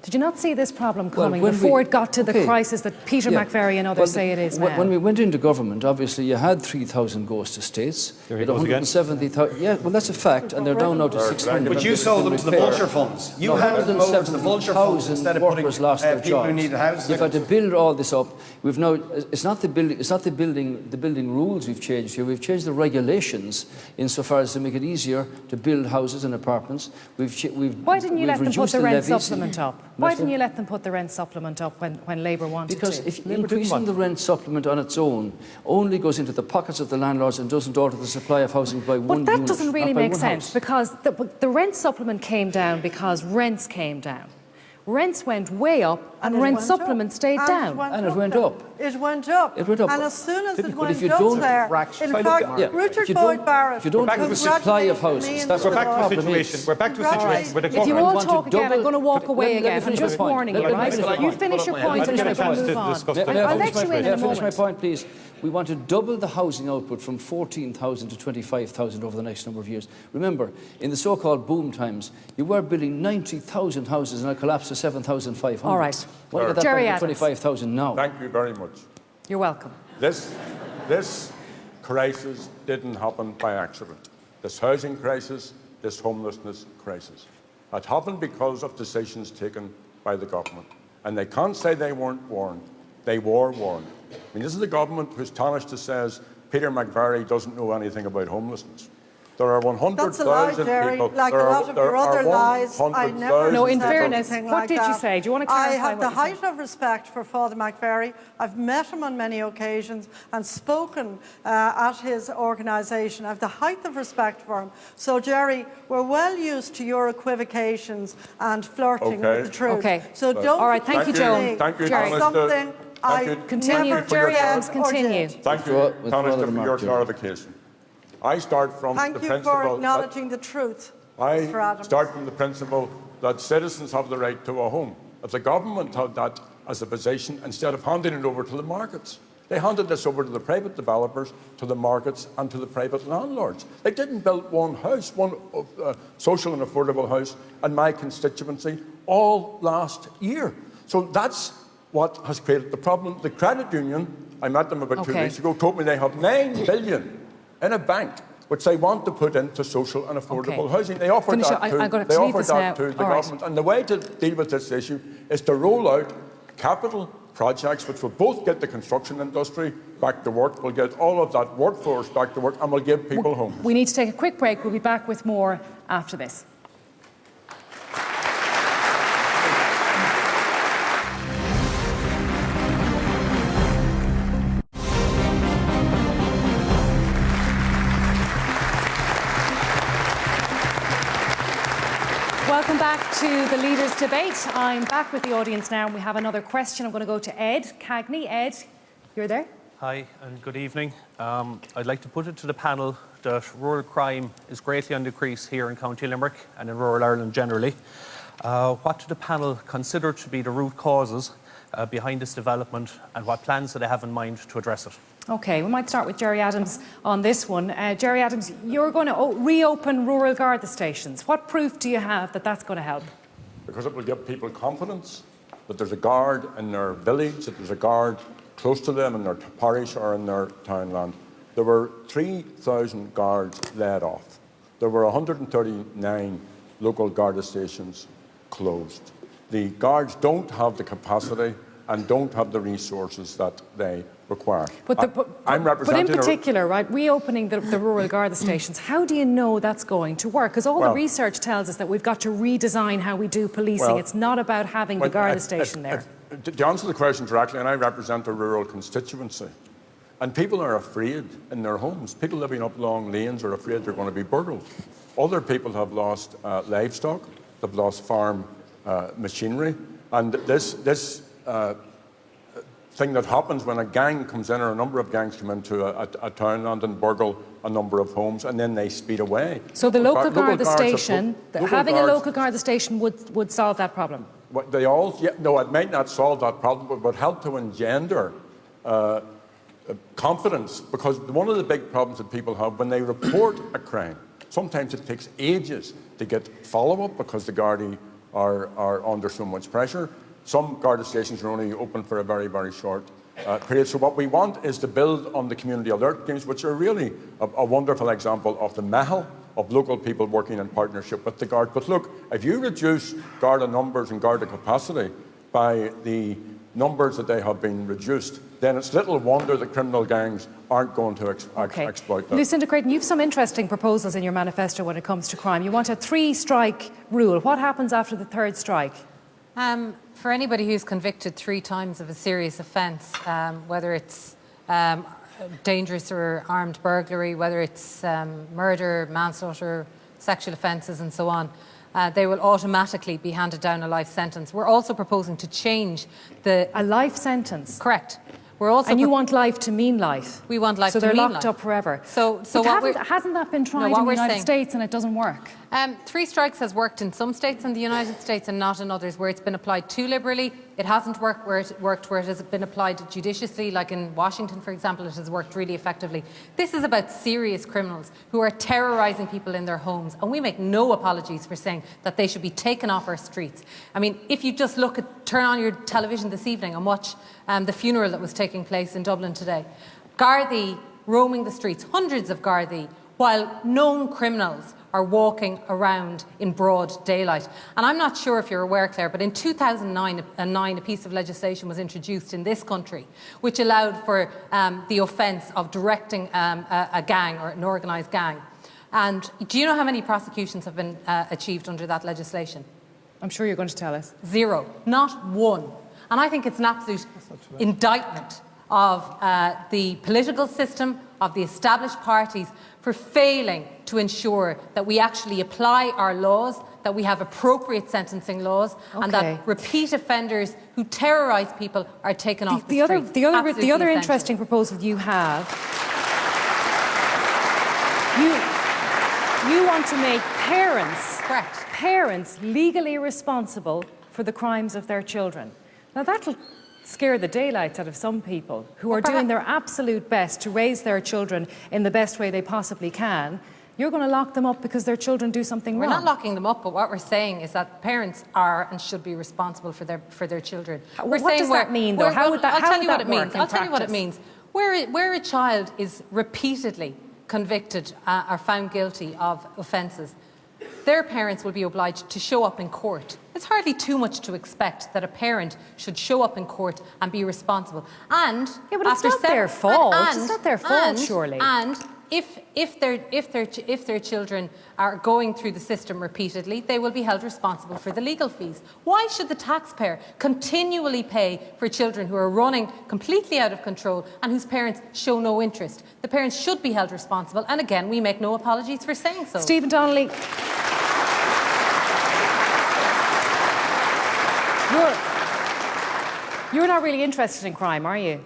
Did you not see this problem coming when before it got to the okay. crisis that Peter McVerry and others say it is now? When we went into government, obviously you had 3,000 ghost estates. There he goes again. 170,000. Yeah, well, that's a fact, and they're down now to 600. But you sold them to the vulture funds. You handed them over to the vulture funds instead of putting lost their people who jobs. needed houses. You've had to build all this up. We've now. It's not the building rules we've changed here. We've changed the regulations insofar as to make it easier to build houses and apartments. Why didn't you let them put the rent supplement up? Why didn't you let them put the rent supplement up when Labour wanted because to? Because if increasing the rent supplement on its own only goes into the pockets of the landlords and doesn't alter the supply of housing by one unit. But that doesn't really make sense, house. because the rent supplement came down because rents came down. Rents went way up and rent supplement stayed down. And it went up. It went up. It went up. And as soon as it But if went you up don't there, in fact, Richard Boyd Barrett, if you don't have the supply of houses, that's We're what back the to a problem situation. is. We're back to a situation where the If you government all talk again, I'm going to walk away again. I'm just warning you, right? You finish your point and then we're going to move on. I'll let you in a finish my moment. point, please. We want to double the housing output from 14,000 to 25,000 over the next number of years. Remember, in the so-called boom times, you were building 90,000 houses and it collapsed to 7,500. All right. Why did that Jerry back to Adams. 25,000 now? Thank you very much. You're welcome. This crisis didn't happen by accident. This housing crisis, this homelessness crisis. It happened because of decisions taken by the government. And they can't say they weren't warned. They were warned. I mean, this is the government whose Taoiseach says Peter McVerry doesn't know anything about homelessness. There are 100,000 That's a lie, Jerry. people. Like a lot of your other lies, I never No, in said fairness, anything what like did you that. say? Do you want to I clarify have what the you said? height of respect for Father McVerry. I've met him on many occasions and spoken at his organisation. I have the height of respect for him. So, Jerry, we're well used to your equivocations and flirting with the truth. Okay. So don't All right, thank you, Joan. Thank you, Jerry. Something I Continue, never Jerry said Adams, or continue. did. Thank you, Taoiseach, for your clarification. I start from Thank the you principle for that acknowledging the truth, I Mr. Adams. start from the principle that citizens have the right to a home. If the government had that as a position, instead of handing it over to the markets, they handed this over to the private developers, to the markets, and to the private landlords. They didn't build one house, one social and affordable house in my constituency all last year. So that's what has created the problem. The credit union, I met them about 2 weeks ago, told me they have 9 billion in a bank which they want to put into social and affordable Okay. housing. They offered Finish that up. to, I'm gonna they leave offered this that now. to the All right. government. And the way to deal with this issue is to roll out capital projects which will both get the construction industry back to work, will get all of that workforce back to work, and will give people homes. We need to take a quick break. We'll be back with more after this. Welcome back to the Leaders' Debate. I'm back with the audience now, and we have another question. I'm going to go to Ed Cagney. Ed, you're there? Hi and good evening. I'd like to put it to the panel that rural crime is greatly on decrease here in County Limerick and in rural Ireland generally. What do the panel consider to be the root causes behind this development, and what plans do they have in mind to address it? OK, we might start with Jerry Adams on this one. Jerry Adams, you're going to reopen rural Garda stations. What proof do you have that that's going to help? Because it will give people confidence that there's a guard in their village, that there's a guard close to them in their parish or in their townland. There were 3,000 guards laid off. There were 139 local Garda stations closed. The guards don't have the capacity and don't have the resources that they require. I'm representing. But in particular, right, reopening the rural Garda stations, how do you know that's going to work? Because all the research tells us that we've got to redesign how we do policing. It's not about having the Garda station there. To answer the question directly, and I represent a rural constituency, and people are afraid in their homes. People living up long lanes are afraid they're going to be burgled. Other people have lost livestock, they've lost farm machinery, and this thing that happens when a gang comes in, or a number of gangs come into a townland and burgle a number of homes, and then they speed away. So the local Garda station, having a local Garda station would solve that problem? They all, no, it might not solve that problem, but would help to engender confidence, because one of the big problems that people have when they report a crime, sometimes it takes ages to get follow-up because the Gardaí are under so much pressure. Some Garda stations are only open for a very, very short period. So what we want is to build on the community alert teams, which are really a wonderful example of the mettle of local people working in partnership with the Guard. But look, if you reduce Garda numbers and Garda capacity by the numbers that they have been reduced, then it's little wonder that criminal gangs aren't going to exploit that. Lucinda Creighton, you have some interesting proposals in your manifesto when it comes to crime. You want a 3-strike rule. What happens after the 3rd strike? For anybody who's convicted 3 times of a serious offence, whether it's dangerous or armed burglary, whether it's murder, manslaughter, sexual offences and so on, they will automatically be handed down a life sentence. We're also proposing to change a life sentence? Correct. We're also and you want life to mean life? We want life to mean life. So they're locked up forever? Hasn't that been tried in the United States and it doesn't work? 3 strikes has worked in some states in the United States and not in others. Where it's been applied too liberally, it hasn't worked. Where it has been applied judiciously, like in Washington, for example, it has worked really effectively. This is about serious criminals who are terrorising people in their homes, and we make no apologies for saying that they should be taken off our streets. I mean, if you just turn on your television this evening and watch the funeral that was taking place in Dublin today, Gardaí roaming the streets, hundreds of Gardaí, while known criminals are walking around in broad daylight. And I'm not sure if you're aware, Claire, but in 2009 a piece of legislation was introduced in this country which allowed for the offence of directing a gang or an organised gang. And do you know how many prosecutions have been achieved under that legislation? I'm sure you're going to tell us. 0. Not 1. And I think it's an absolute indictment of the political system, of the established parties, for failing to ensure that we actually apply our laws, that we have appropriate sentencing laws, and that repeat offenders who terrorise people are taken off the streets. The other interesting proposal you have, you want to make parents legally responsible for the crimes of their children. Now that'll scare the daylights out of some people who are doing their absolute best to raise their children in the best way they possibly can. You're going to lock them up because their children do something wrong. We're not locking them up, but what we're saying is that parents are and should be responsible for their children. What does that mean, though? How would that work in practice? I'll tell you what it means. Where a child is repeatedly, convicted are found guilty of offences, their parents will be obliged to show up in court. It's hardly too much to expect that a parent should show up in court and be responsible. And Yeah, but it's not their fault. It's not their fault, surely. And if their children are going through the system repeatedly, they will be held responsible for the legal fees. Why should the taxpayer continually pay for children who are running completely out of control and whose parents show no interest? The parents should be held responsible, and again, we make no apologies for saying so. Stephen Donnelly. You're not really interested in crime, are you?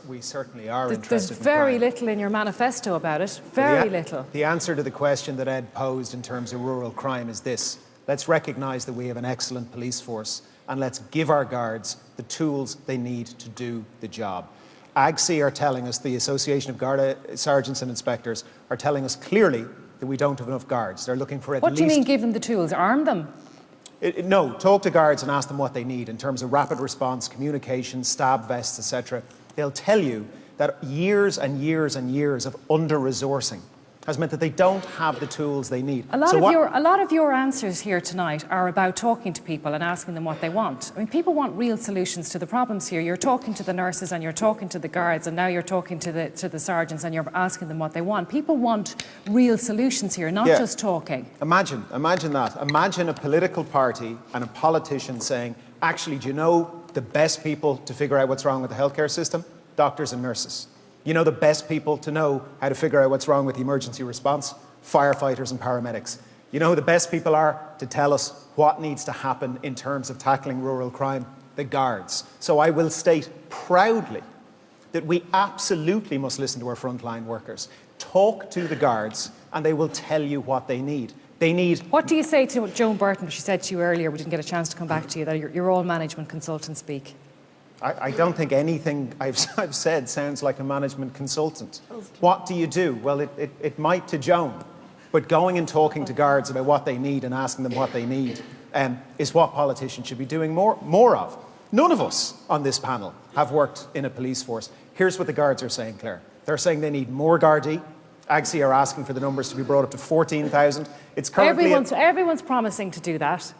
We certainly are There's interested in very crime. little in your manifesto about it. Very little. The answer to the question that Ed posed in terms of rural crime is this. Let's recognise that we have an excellent police force and let's give our guards the tools they need to do the job. AGSI are telling us, the Association of Garda Sergeants and Inspectors, are telling us clearly that we don't have enough guards. They're looking for at What least... do you mean give them the tools? Arm them? No, talk to guards and ask them what they need in terms of rapid response, communication, stab vests, etc. They'll tell you that years and years and years of under-resourcing has meant that they don't have the tools they need. A lot of your answers here tonight are about talking to people and asking them what they want. I mean, people want real solutions to the problems here. You're talking to the nurses and you're talking to the guards, and now you're talking to the sergeants and you're asking them what they want. People want real solutions here, not just talking. Imagine that. Imagine a political party and a politician saying, actually, do you know the best people to figure out what's wrong with the healthcare system? Doctors and nurses. You know the best people to know how to figure out what's wrong with the emergency response? Firefighters and paramedics. You know who the best people are to tell us what needs to happen in terms of tackling rural crime? The guards. So I will state proudly that we absolutely must listen to our frontline workers. Talk to the guards and they will tell you what they need. They need... What do you say to Joan Burton? She said to you earlier, we didn't get a chance to come back to you, that you're all management consultants speak. I don't think anything I've said sounds like a management consultant. What do you do? Well, it might to Joan, but going and talking to guards about what they need and asking them what they need is what politicians should be doing more of. None of us on this panel have worked in a police force. Here's what the guards are saying, Claire. They're saying they need more Gardaí. AGSI are asking for the numbers to be brought up to 14,000. It's currently... Everyone's promising to do that.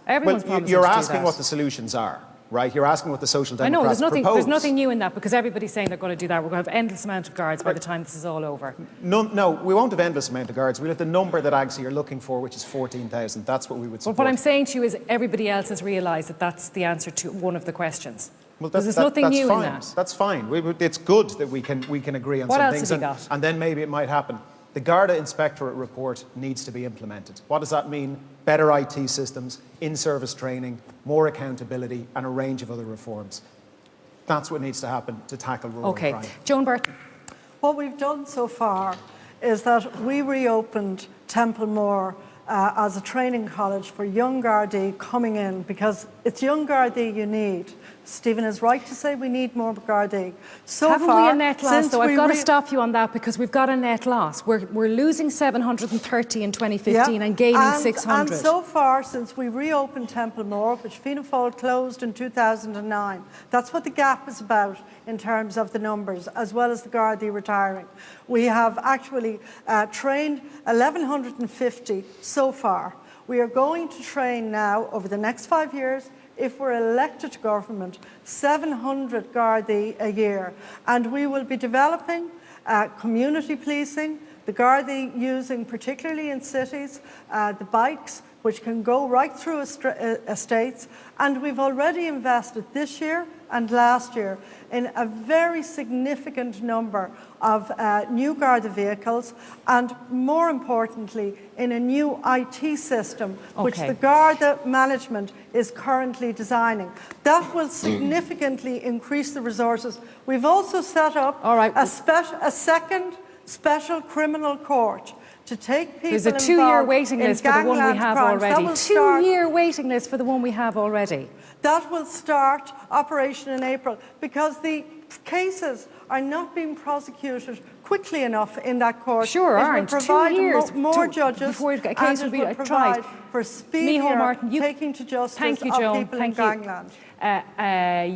You're asking what the solutions are. Right, you're asking what the Social Democrats propose. There's nothing new in that, because everybody's saying they're going to do that. We're going to have endless amount of guards by the time this is all over. No, we won't have endless amount of guards. We'll have the number that AGSI are looking for, which is 14,000. That's what we would support. But what I'm saying to you is everybody else has realised that that's the answer to one of the questions. Well, there's nothing new in that. That's fine. It's good that we can agree on what some else things. Have you got? And then maybe it might happen. The Garda Inspectorate report needs to be implemented. What does that mean? Better IT systems, in-service training, more accountability, and a range of other reforms. That's what needs to happen to tackle rural crime. Okay. Joan Burton. What we've done so far is that we reopened Templemore as a training college for young Gardaí coming in, because it's young Gardaí you need. Stephen is right to say we need more Gardaí. Haven't we a net loss, though? I've got to stop you on that, because we've got a net loss. We're losing 730 in 2015 and gaining 600. And so far, since we reopened Templemore, which Fianna Fáil closed in 2009, that's what the gap is about in terms of the numbers, as well as the Gardaí retiring. We have actually trained 1,150 so far. We are going to train now, over the next 5 years, if we're elected to government, 700 Gardaí a year. And we will be developing community policing, the Gardaí using, particularly in cities, the bikes, which can go right through estates. And we've already invested this year and last year in a very significant number of new Garda vehicles, and more importantly, in a new IT system, which the Garda management is currently designing. That will significantly increase the resources. We've also set up a second special criminal court to take people There's a 2-year waiting list for the one we have already. 2-year waiting list for the one we have already. That will start operation in April, because the cases are not being prosecuted quickly enough in that court. Sure aren't. 2 years. More judges before a case will be tried. For speedier taking to justice of people in gangland.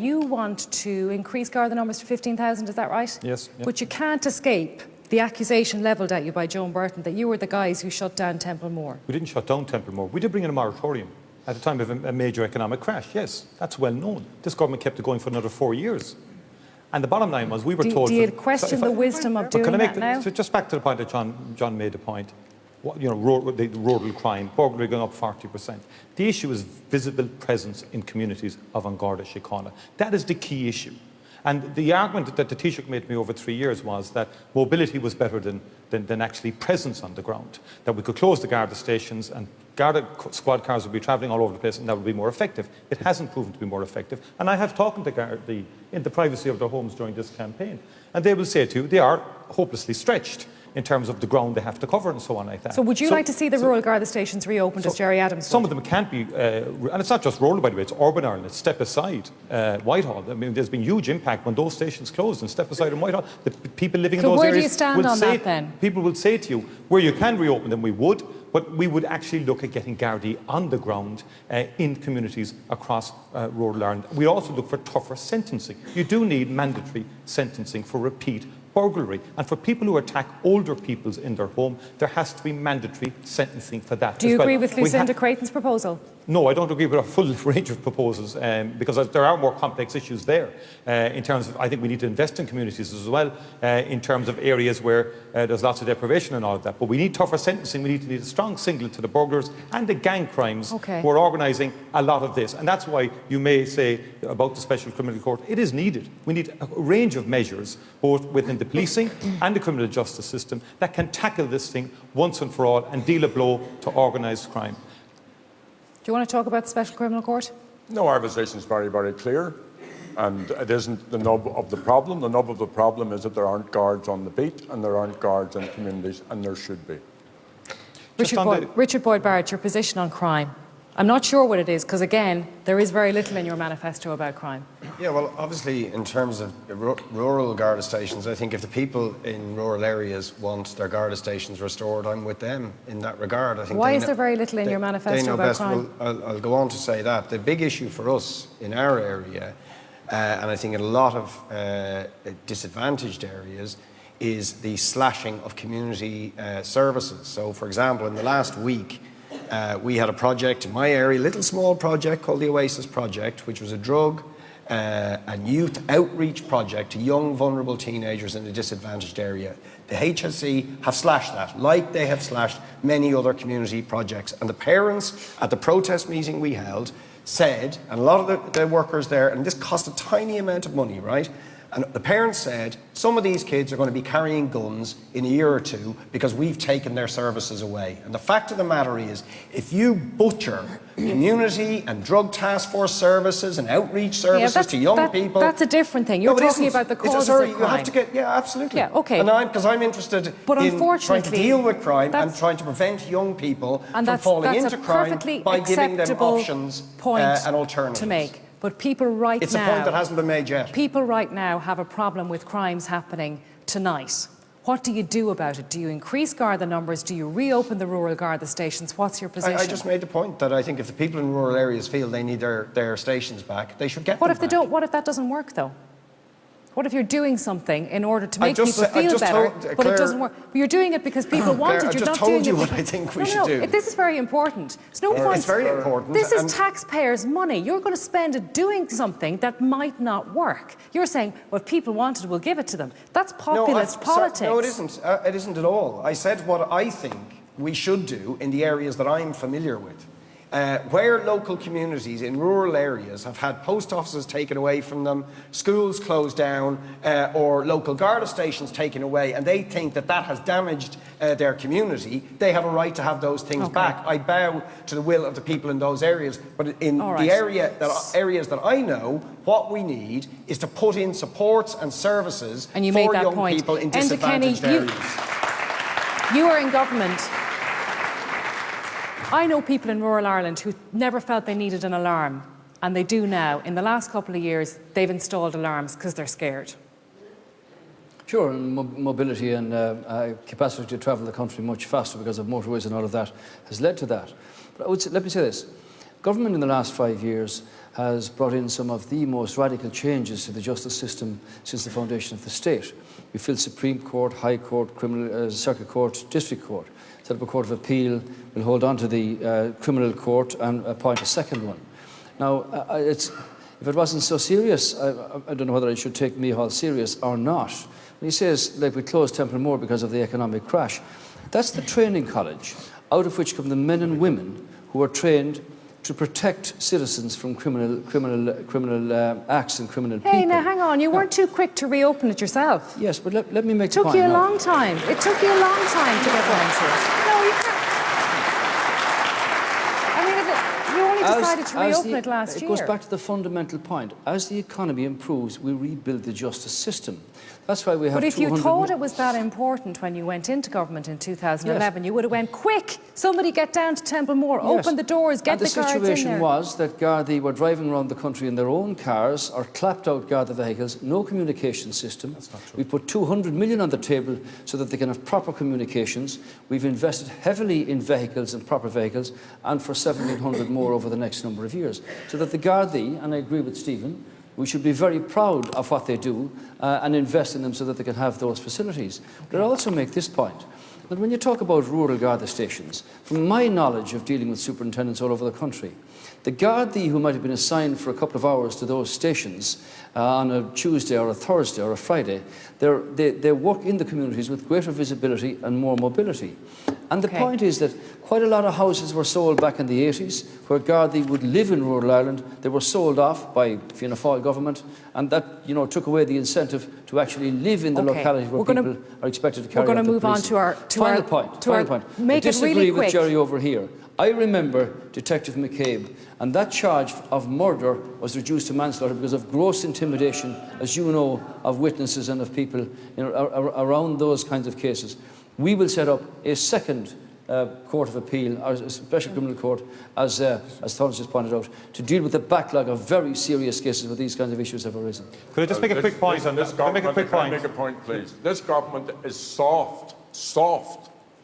You want to increase Garda numbers to 15,000, is that right? Yes. But you can't escape the accusation levelled at you by Joan Burton that you were the guys who shut down Templemore. We didn't shut down Templemore. We did bring in a moratorium at the time of a major economic crash. Yes, that's well known. This government kept it going for another 4 years. And the bottom line was we were told... Do you question the wisdom of doing that now? So just back to the point that John made the point. You know, the rural crime, burglary going up 40%. The issue is visible presence in communities of An Garda Síochána. That is the key issue. And the argument that the Taoiseach made to me over 3 years was that mobility was better than actually presence on the ground. That we could close the Garda stations and Garda squad cars would be travelling all over the place and that would be more effective. It hasn't proven to be more effective. And I have talked to Garda in the privacy of their homes during this campaign. And they will say to you, they are hopelessly stretched in terms of the ground they have to cover and so on like that. So would you like to see the rural Garda stations reopened as Jerry Adams Some of them can't be, and it's not just rural by the way, it's urban Ireland, it's Step Aside, Whitehall. I mean, there's been huge impact when those stations closed and Step Aside and Whitehall. The people living in those where areas do you stand on that then? People will say to you, where you can reopen them, we would, but we would actually look at getting Gardaí on the ground in communities across rural Ireland. We also look for tougher sentencing. You do need mandatory sentencing for repeat burglary. And for people who attack older peoples in their home, there has to be mandatory sentencing for that. Do you agree with Lucinda Creighton's proposal? No, I don't agree with a full range of proposals because there are more complex issues there in terms of, I think we need to invest in communities as well in terms of areas where there's lots of deprivation and all of that. But we need tougher sentencing. We need a strong signal to the burglars and the gang crimes who are organising a lot of this. And that's why you may say about the Special Criminal Court, it is needed. We need a range of measures, both within the policing and the criminal justice system, that can tackle this thing once and for all and deal a blow to organised crime. Do you want to talk about the Special Criminal Court? No, our position is very, very clear. And it isn't the nub of the problem. The nub of the problem is that there aren't guards on the beat and there aren't guards in communities, and there should be. Richard Boyd Barrett, your position on crime. I'm not sure what it is, because again, there is very little in your manifesto about crime. Yeah, well, obviously, in terms of rural Garda stations, I think if the people in rural areas want their Garda stations restored, I'm with them in that regard. I think Why is there very little in your manifesto about crime? Well, I'll go on to say that. The big issue for us in our area, and I think in a lot of disadvantaged areas, is the slashing of community services. So, for example, in the last week, we had a project in my area, a little small project called the Oasis Project, which was a drug and youth outreach project to young vulnerable teenagers in a disadvantaged area. The HSE have slashed that, like they have slashed many other community projects. And the parents at the protest meeting we held said, and a lot of the workers there, and this cost a tiny amount of money, right? And the parents said, some of these kids are going to be carrying guns in a year or two because we've taken their services away. And the fact of the matter is, if you butcher community and drug task force services and outreach services to young people... That's a different thing. You're talking about the causes of crime. You have to get, yeah, absolutely. Yeah, okay. And because I'm interested in trying to deal with crime and trying to prevent young people from falling into crime by giving them options and alternatives. To make. But people right now... It's a point that hasn't been made yet. People right now have a problem with crimes happening tonight. What do you do about it? Do you increase Garda numbers? Do you reopen the rural Garda stations? What's your position? I just made the point that I think if the people in rural areas feel they need their stations back, they should get them back. What if that doesn't work, though? What if you're doing something in order to make people feel better, but it doesn't work? You're doing it because people want it. You're not doing it. I just told you what I think we should do. This is very important. There's no point. It's very important. This is taxpayers' money. You're going to spend it doing something that might not work. You're saying, well, if people want it, we'll give it to them. That's populist politics. No, it isn't. It isn't at all. I said what I think we should do in the areas that I'm familiar with. Where local communities in rural areas have had post offices taken away from them, schools closed down, or local Garda stations taken away, and they think that that has damaged their community, they have a right to have those things back. I bow to the will of the people in those areas, but in the areas that I know, what we need is to put in supports and services for young people in disadvantaged areas. You are in government. I know people in rural Ireland who never felt they needed an alarm, and they do now. In the last couple of years, they've installed alarms because they're scared. Sure, and mobility and capacity to travel the country much faster because of motorways and all of that has led to that. But let me say this. Government in the last 5 years has brought in some of the most radical changes to the justice system since the foundation of the state. We filled Supreme Court, High Court, Circuit Court, District Court, set up a Court of Appeal, we'll hold on to the Criminal Court and appoint a second one. Now, if it wasn't so serious, I don't know whether I should take Micheál serious or not. When he says, like, we closed Templemore because of the economic crash, that's the training college out of which come the men and women who are trained to protect citizens from criminal acts and criminal people. Hey, now hang on, you weren't too quick to reopen it yourself. Yes, but let me make the point. It took you a long time. It took you a long time to get round to it. No, you can't. I mean, you only decided to reopen it last year. It goes back to the fundamental point. As the economy improves, we rebuild the justice system. That's why we have. But if you thought it was that important when you went into government in 2011, you would have went, quick, somebody get down to Templemore, open the doors, get the guards in there. And the situation was that Gardaí were driving around the country in their own cars or clapped out Garda vehicles, no communication system. That's not true. We put 200 million on the table so that they can have proper communications. We've invested heavily in vehicles and proper vehicles, and for 1,700 more over the next number of years. So that the Gardaí, and I agree with Stephen, we should be very proud of what they do and invest in them so that they can have those facilities. But I also make this point, that when you talk about rural Garda stations, from my knowledge of dealing with superintendents all over the country, the Gardaí who might have been assigned for a couple of hours to those stations on a Tuesday or a Thursday or a Friday, they work in the communities with greater visibility and more mobility. And the point is that quite a lot of houses were sold back in the 80s where Gardaí would live in rural Ireland. They were sold off by Fianna Fáil government, and that took away the incentive to actually live in the locality where people are expected to carry out the policing. We're going to move on to our final point. Make it really quick. I disagree with Jerry over here. I remember Detective McCabe, and that charge of murder was reduced to manslaughter because of gross intimidation, as you know, of witnesses and of people around those kinds of cases. We will set up a second Court of Appeal, or a special criminal court, as Thomas just pointed out, to deal with the backlog of very serious cases where these kinds of issues have arisen. Could I just make a quick point on this? Can I make a point, please? This government is soft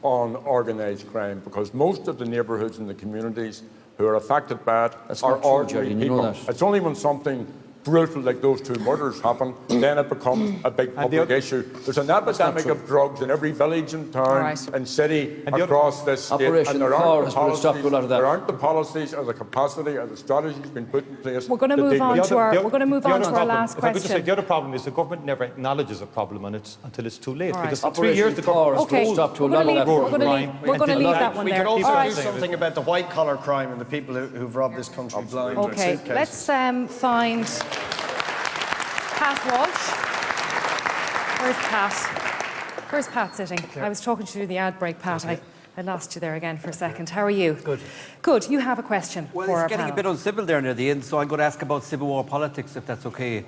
on organised crime because most of the neighbourhoods and the communities who are affected by it are ordinary people. It's only when something brutal like those two murders happen, then it becomes a big public issue. There's an epidemic of drugs in every village and town and city across this state, and there aren't the policies or the capacity or the strategies being put in place. We're going to move on to our last question. If I could just say, the other problem is the government never acknowledges a problem until it's too late. Because for 3 Operation years the government has stopped to a lot of We're going to leave that one there. We could also do something about the white-collar crime and the people who've robbed this country blind. Okay, let's find Pat Walsh. Where's Pat? Where's Pat sitting? I was talking to you the ad break, Pat. I lost you there again for a second. How are you? Good. Good. You have a question for our panel. Well, it's getting a bit uncivil there near the end, so I'm going to ask about Civil War politics, if that's okay.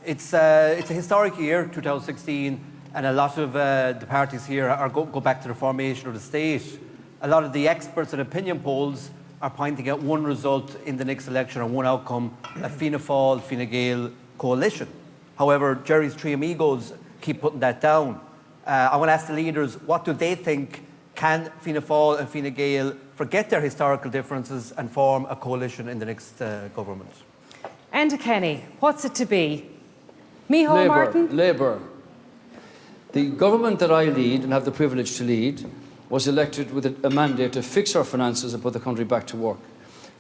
It's a historic year, 2016, and a lot of the parties here go back to the formation of the state. A lot of the experts and opinion polls are pointing at one result in the next election or one outcome, a Fianna Fáil, Fine Gael coalition. However, Jerry's three amigos keep putting that down. I want to ask the leaders, what do they think? Can Fianna Fáil and Fine Gael forget their historical differences and form a coalition in the next government? Enda Kenny, what's it to be? Micheál Martin? Labour. The government that I lead and have the privilege to lead was elected with a mandate to fix our finances and put the country back to work.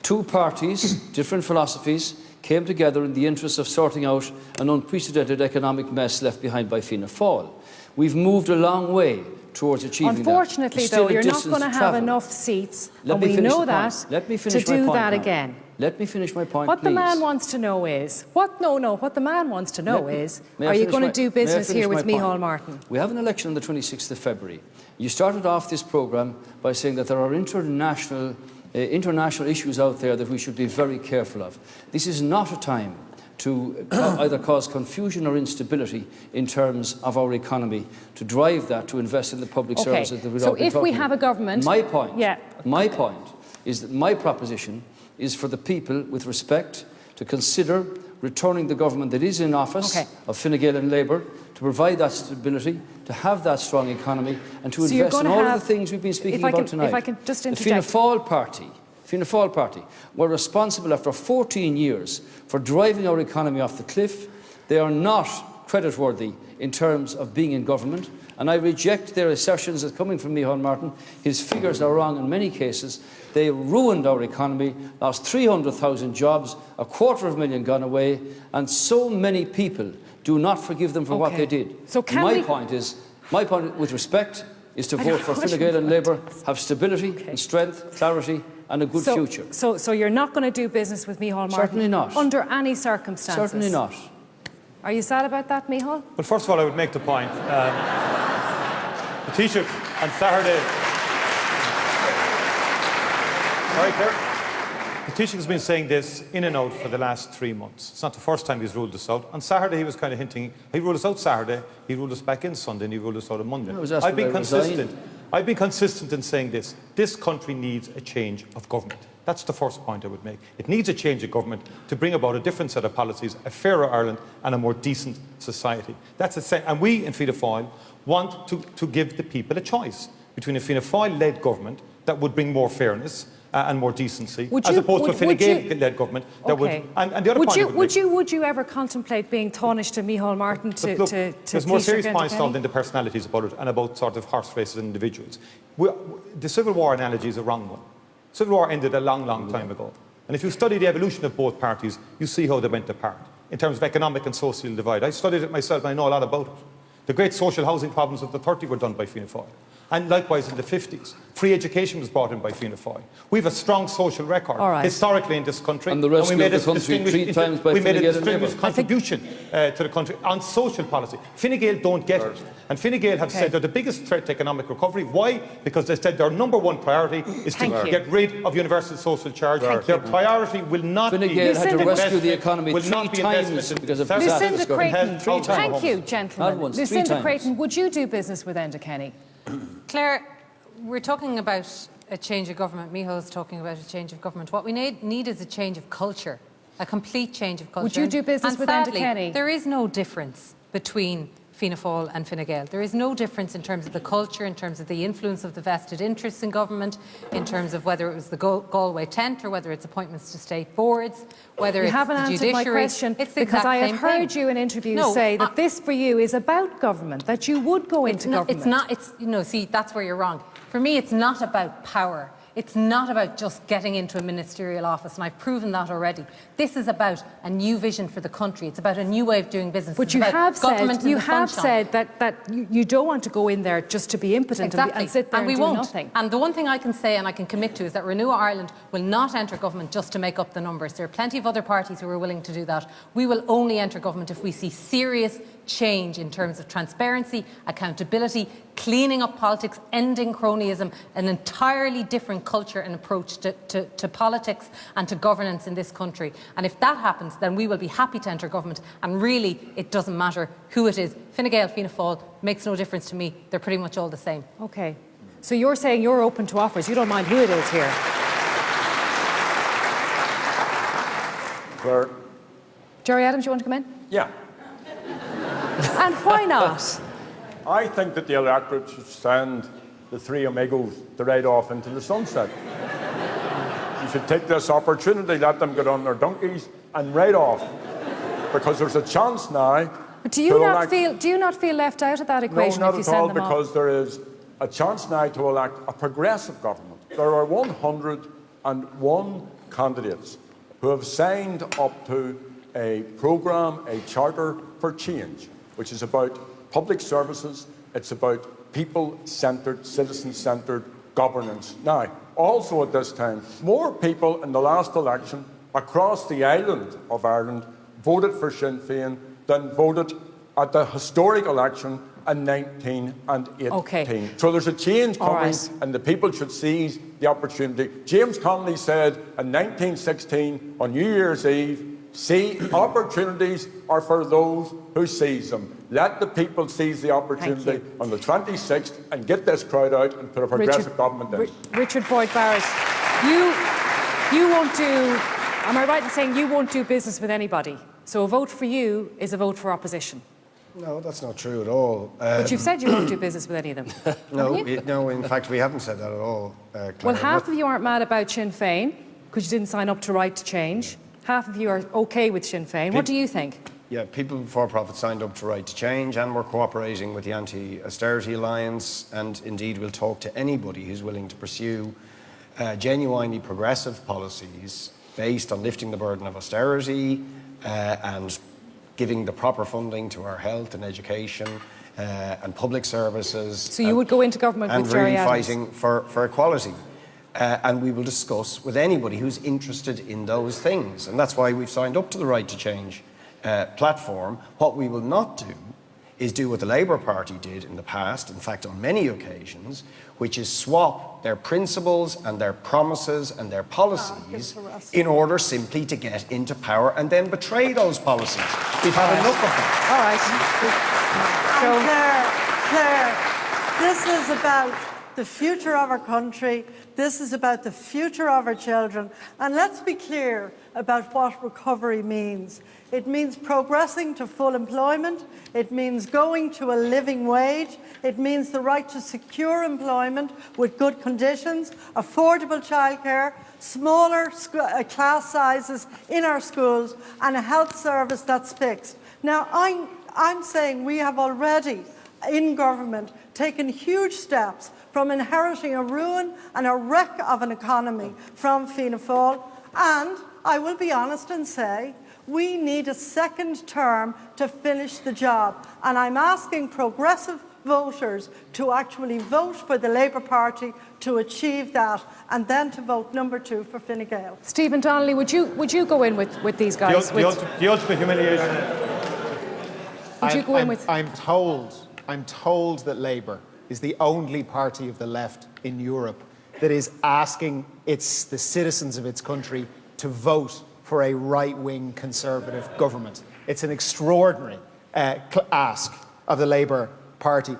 Two parties, different philosophies, came together in the interest of sorting out an unprecedented economic mess left behind by Fianna Fáil. We've moved a long way towards achieving Unfortunately, that. though, you're not going to have enough seats, and we know that, to do that again. Let me finish my point, What please. the man wants to know is, what the man wants to know is, are you going to do business here with Micheál Martin? We have an election on the 26th of February. You started off this programme by saying that there are international issues out there that we should be very careful of. This is not a time to either cause confusion or instability in terms of our economy, to drive that, to invest in the public services that we've all been talking about. So if we have a government... My point is that my proposition is for the people, with respect, to consider returning the government that is in office of Fine Gael and Labour, to provide that stability, to have that strong economy, and to invest in all of the things we've been speaking about tonight. If I can just interject. The Fianna Fianna Fáil party, were responsible after 14 years for driving our economy off the cliff. They are not creditworthy in terms of being in government, and I reject their assertions as coming from Micheál Martin. His figures are wrong in many cases. They ruined our economy, lost 300,000 jobs, 250,000 gone away, and so many people do not forgive them for what they did. So my point, with respect, is to vote for Fine Gael and Labour, have stability and strength, clarity and a good future. So you're not going to do business with Micheál Martin? Certainly not. Under any circumstances? Certainly not. Are you sad about that, Micheál? Well, first of all, I would make the point. The Taoiseach on Saturday... Sorry, Claire. The Taoiseach has been saying this in and out for the last 3 months. It's not the first time he's ruled this out. On Saturday, he was kind of hinting, he ruled us out Saturday, he ruled us back in Sunday, and he ruled us out on Monday. I've been consistent in saying this. This country needs a change of government. That's the first point I would make. It needs a change of government to bring about a different set of policies, a fairer Ireland and a more decent society. And we in Fianna Fáil want to give the people a choice between a Fianna Fáil-led government that would bring more fairness and more decency, as opposed to a Fine Gael-led government that would... And the other point would you ever contemplate being Tánaiste to Micheál Martin there's more serious points than the personalities about it and about sort of horse races and individuals. The Civil War analogy is a wrong one. Civil War ended a long, long time ago. And if you study the evolution of both parties, you see how they went apart in terms of economic and social divide. I studied it myself and I know a lot about it. The great social housing problems of the 30s were done by Fianna Fáil. And likewise in the 50s. Free education was brought in by Fianna Fáil. We have a strong social record historically in this country. And the rest of the country 3 times by Fine Gael and Labour. We made a distinguished contribution to the country on social policy. Fine Gael don't get it. And Fine Gael have said they're the biggest threat to economic recovery. Why? Because they said their number one priority is to get rid of universal social charge. Their priority will not be... Fine Gael had to rescue the economy 3 times because of Lucinda Creighton, 3 times. thank you, gentlemen. Lucinda Creighton, would you do business with Enda Kenny? Claire, we're talking about a change of government. Micheál is talking about a change of government. What we need is a change of culture, a complete change of culture. Would you do business with Enda Kenny? There is no difference between Fianna Fáil and Fine Gael. There is no difference in terms of the culture, in terms of the influence of the vested interests in government, in terms of whether it was the Galway tent or whether it's appointments to state boards, whether it's the judiciary. You haven't answered my question because I have heard you in interviews say that this for you is about government, that you would go into government. It's not, see, that's where you're wrong. For me, it's not about power. It's not about just getting into a ministerial office, and I've proven that already. This is about a new vision for the country. It's about a new way of doing business. But you have said that you don't want to go in there just to be impotent and sit there and do nothing. And the one thing I can say and I can commit to is that Renew Ireland will not enter government just to make up the numbers. There are plenty of other parties who are willing to do that. We will only enter government if we see serious change in terms of transparency, accountability, cleaning up politics, ending cronyism, an entirely different culture and approach to politics and to governance in this country. And if that happens, then we will be happy to enter government. And really, it doesn't matter who it is. Fine Gael, Fianna Fáil, makes no difference to me. They're pretty much all the same. OK. So you're saying you're open to offers. You don't mind who it is here. Claire. Jerry Adams, you want to come in? Yeah. And why not? I think that the electorate should send the 3 amigos to ride off into the sunset. You should take this opportunity, let them get on their donkeys and ride off. Because there's a chance now. But do you not feel left out of that equation if you send them off? No, not at all, because there is a chance now to elect a progressive government. There are 101 candidates who have signed up to a programme, a charter for change, which is about public services, it's about people-centred, citizen-centred governance. Now, also at this time, more people in the last election across the island of Ireland voted for Sinn Féin than voted at the historic election in 1918. Okay. So there's a change coming, and the people should seize the opportunity. James Connolly said in 1916 on New Year's Eve, "See, opportunities are for those who seize them." Let the people seize the opportunity on the 26th and get this crowd out and put a progressive government in. Richard Boyd Barrett, you won't do, am I right in saying you won't do business with anybody? So a vote for you is a vote for opposition? No, that's not true at all. But you've said you won't do business with any of them. No, in fact, we haven't said that at all, Claire. Well, half of you aren't mad about Sinn Féin because you didn't sign up to Right to Change. Half of you are OK with Sinn Féin. What do you think? Yeah, People Before Profit signed up to Right to Change, and we're cooperating with the Anti-Austerity Alliance, and indeed we'll talk to anybody who's willing to pursue genuinely progressive policies based on lifting the burden of austerity and giving the proper funding to our health and education and public services. So you would go into government with Jerry Adams? And really fighting for equality. And we will discuss with anybody who's interested in those things. And that's why we've signed up to the Right to Change platform. What we will not do is do what the Labour Party did in the past, in fact on many occasions, which is swap their principles and their promises and their policies in order simply to get into power and then betray those policies. We've had enough of that. All right. Claire, this is about the future of our country. This is about the future of our children. And let's be clear about what recovery means. It means progressing to full employment. It means going to a living wage. It means the right to secure employment with good conditions, affordable childcare, smaller class sizes in our schools, and a health service that's fixed. Now, I'm saying we have already, in government, taken huge steps from inheriting a ruin and a wreck of an economy from Fianna Fáil. And I will be honest and say, we need a second term to finish the job. And I'm asking progressive voters to actually vote for the Labour Party to achieve that, and then to vote number 2 for Fine Gael. Stephen Donnelly, would you go in with these guys? The ultimate humiliation. Would you go in with? I'm told that Labour is the only party of the left in Europe that is asking the citizens of its country to vote for a right-wing Conservative government. It's an extraordinary ask of the Labour Party.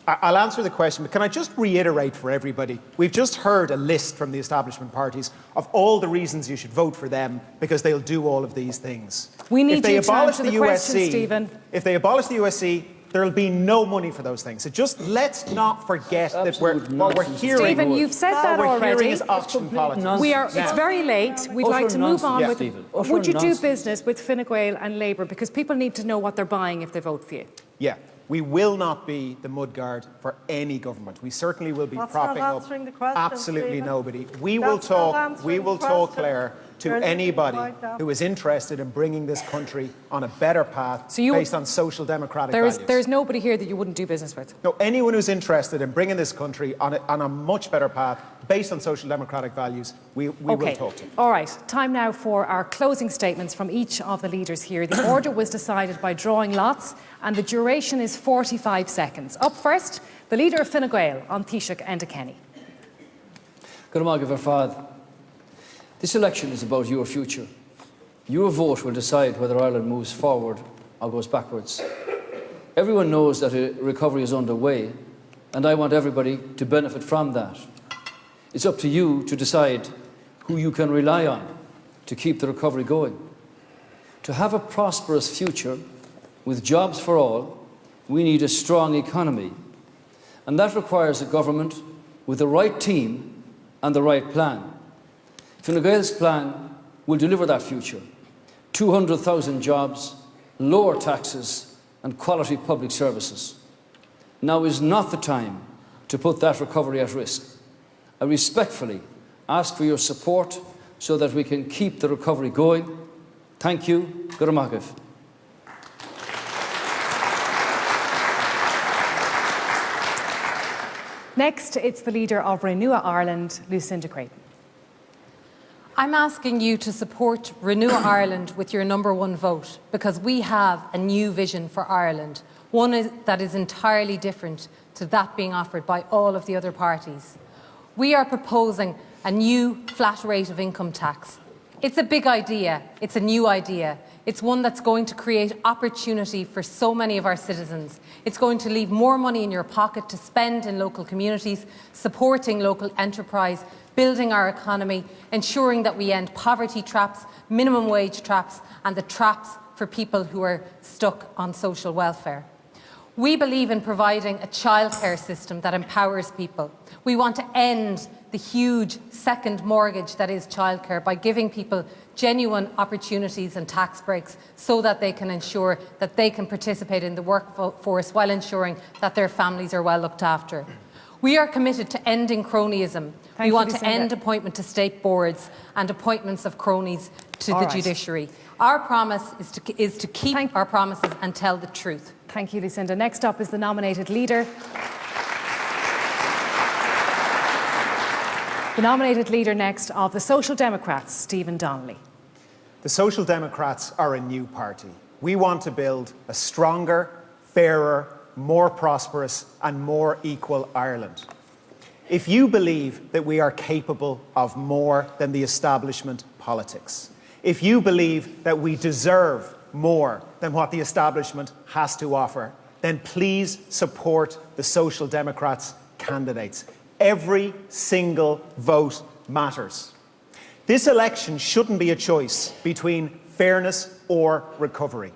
I'll answer the question, but can I just reiterate for everybody, we've just heard a list from the establishment parties of all the reasons you should vote for them because they'll do all of these things. We need you to answer the question, Stephen. If they abolish the USC, there'll be no money for those things. So just let's not forget that what we're hearing. Stephen, you've said that already. What we're hearing is auction politics. It's very late. We'd like to move on with. Would you do business with Fine Gael and Labour, because people need to know what they're buying if they vote for you? Yeah. We will not be the mudguard for any government. We certainly will be propping up absolutely Stephen. Nobody. We will talk, Claire, to anybody who is interested in bringing this country on a better path based on social democratic values. There's nobody here that you wouldn't do business with? No, anyone who's interested in bringing this country on a much better path based on social democratic values, we will talk to. All right, time now for our closing statements from each of the leaders here. The order was decided by drawing lots, and the duration is 45 seconds. Up first, the leader of Fine Gael, on Taoiseach Enda Kenny. Good morning, Fad. This election is about your future. Your vote will decide whether Ireland moves forward or goes backwards. Everyone knows that a recovery is underway, and I want everybody to benefit from that. It's up to you to decide who you can rely on to keep the recovery going. To have a prosperous future with jobs for all, we need a strong economy. And that requires a government with the right team and the right plan. Fine Gael's plan will deliver that future. 200,000 jobs, lower taxes and quality public services. Now is not the time to put that recovery at risk. I respectfully ask for your support so that we can keep the recovery going. Thank you. Guramagiv. Next, it's the leader of Renew Ireland, Lucinda Creighton. I'm asking you to support Renew Ireland with your #1 vote, because we have a new vision for Ireland, one that is entirely different to that being offered by all of the other parties. We are proposing a new flat rate of income tax. It's a big idea. It's a new idea. It's one that's going to create opportunity for so many of our citizens. It's going to leave more money in your pocket to spend in local communities, supporting local enterprise, building our economy, ensuring that we end poverty traps, minimum wage traps, and the traps for people who are stuck on social welfare. We believe in providing a childcare system that empowers people. We want to end the huge second mortgage that is childcare by giving people genuine opportunities and tax breaks so that they can ensure that they can participate in the workforce while ensuring that their families are well looked after. We are committed to ending cronyism. We want to end appointment to state boards and appointments of cronies to the judiciary. Our promise is to keep our promises and tell the truth. Thank you, Lucinda. Next up is the nominated leader. The nominated leader next of the Social Democrats, Stephen Donnelly. The Social Democrats are a new party. We want to build a stronger, fairer, more prosperous and more equal Ireland. If you believe that we are capable of more than the establishment politics, if you believe that we deserve more than what the establishment has to offer, then please support the Social Democrats' candidates. Every single vote matters. This election shouldn't be a choice between fairness or recovery.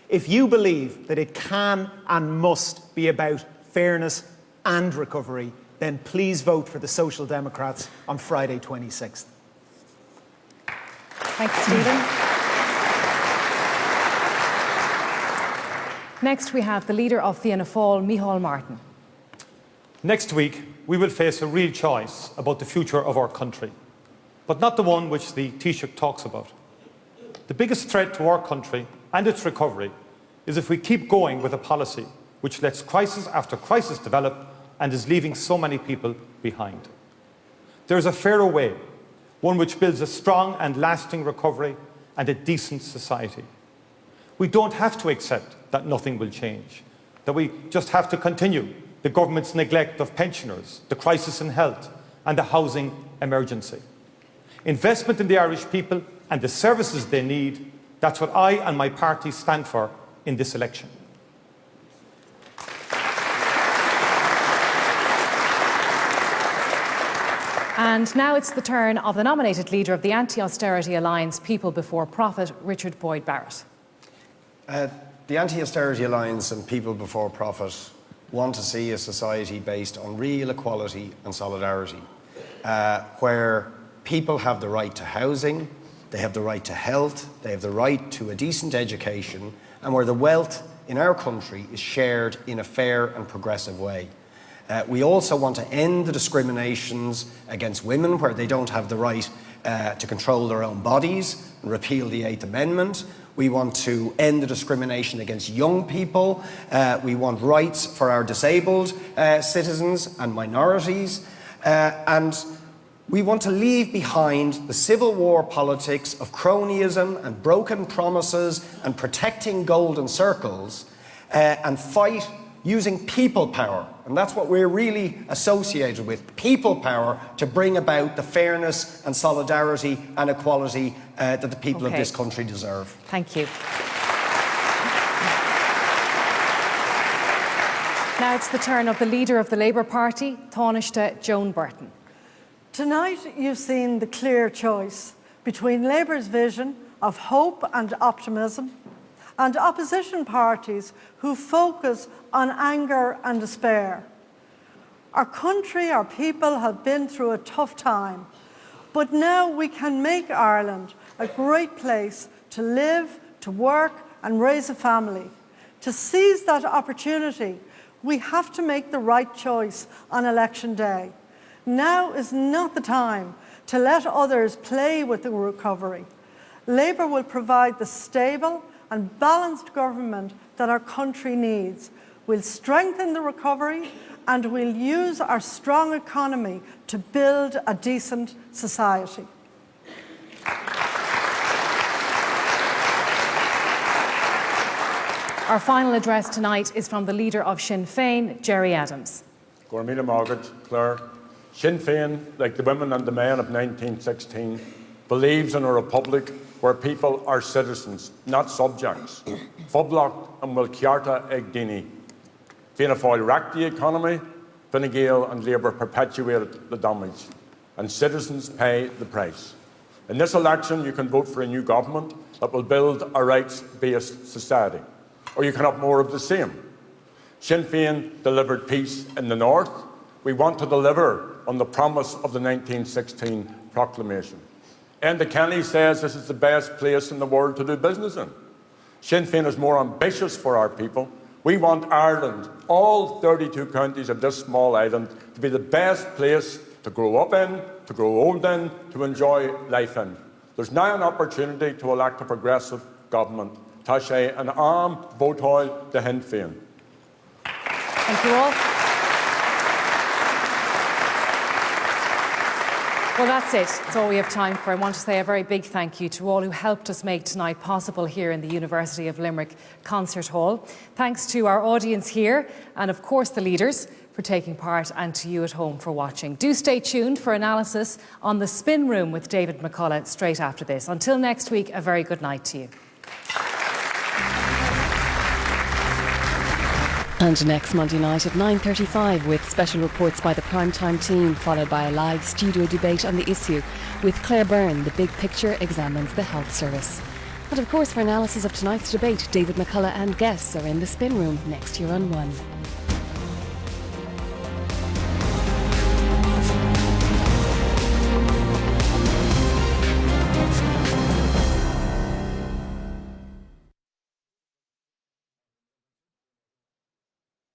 If you believe that it can and must be about fairness and recovery, then please vote for the Social Democrats on Friday 26th. Thank you, Stephen. Next, we have the leader of Fianna Fáil, Micheál Martin. Next week, we will face a real choice about the future of our country, but not the one which the Taoiseach talks about. The biggest threat to our country and its recovery is if we keep going with a policy which lets crisis after crisis develop and is leaving so many people behind. There is a fairer way, one which builds a strong and lasting recovery and a decent society. We don't have to accept that nothing will change, that we just have to continue the government's neglect of pensioners, the crisis in health and the housing emergency. Investment in the Irish people and the services they need, that's what I and my party stand for in this election. And now it's the turn of the nominated leader of the Anti-Austerity Alliance, People Before Profit, Richard Boyd Barrett. The Anti-Austerity Alliance and People Before Profit want to see a society based on real equality and solidarity, where people have the right to housing, they have the right to health, they have the right to a decent education, and where the wealth in our country is shared in a fair and progressive way. We also want to end the discriminations against women where they don't have the right to control their own bodies and repeal the 8th Amendment. We want to end the discrimination against young people. We want rights for our disabled citizens and minorities. And we want to leave behind the civil war politics of cronyism and broken promises and protecting golden circles and fight using people power. And that's what we're really associated with, people power, to bring about the fairness and solidarity and equality that the people of this country deserve. Thank you. Now it's the turn of the leader of the Labour Party, Taoiseach Joan Burton. Tonight you've seen the clear choice between Labour's vision of hope and optimism and opposition parties who focus on anger and despair. Our country, our people have been through a tough time, but now we can make Ireland a great place to live, to work and raise a family. To seize that opportunity, we have to make the right choice on election day. Now is not the time to let others play with the recovery. Labour will provide the stable and balanced government that our country needs. We'll strengthen the recovery and we'll use our strong economy to build a decent society. Our final address tonight is from the leader of Sinn Féin, Gerry Adams. Gormina Margaret, Claire. Sinn Féin, like the women and the men of 1916, believes in a republic where people are citizens, not subjects. Foblocht and Wilciarta ag Dini. Fianna Fáil wrecked the economy, Fine Gael and Labour perpetuated the damage, and citizens pay the price. In this election, you can vote for a new government that will build a rights-based society, or you can have more of the same. Sinn Féin delivered peace in the north. We want to deliver on the promise of the 1916 proclamation. Enda Kenny says this is the best place in the world to do business in. Sinn Féin is more ambitious for our people. We want Ireland, all 32 counties of this small island, to be the best place to grow up in, to grow old in, to enjoy life in. There's now an opportunity to elect a progressive government. Tá sé an arm vótáil de Sinn Féin. Thank you all. Well, that's it. That's all we have time for. I want to say a very big thank you to all who helped us make tonight possible here in the University of Limerick Concert Hall. Thanks to our audience here and, of course, the leaders for taking part, and to you at home for watching. Do stay tuned for analysis on The Spin Room with David McCullough straight after this. Until next week, a very good night to you. And next Monday night at 9:35 with special reports by the primetime team, followed by a live studio debate on the issue with Claire Byrne. The Big Picture examines the health service. And of course, for analysis of tonight's debate, David McCullough and guests are in The Spin Room next year on 1.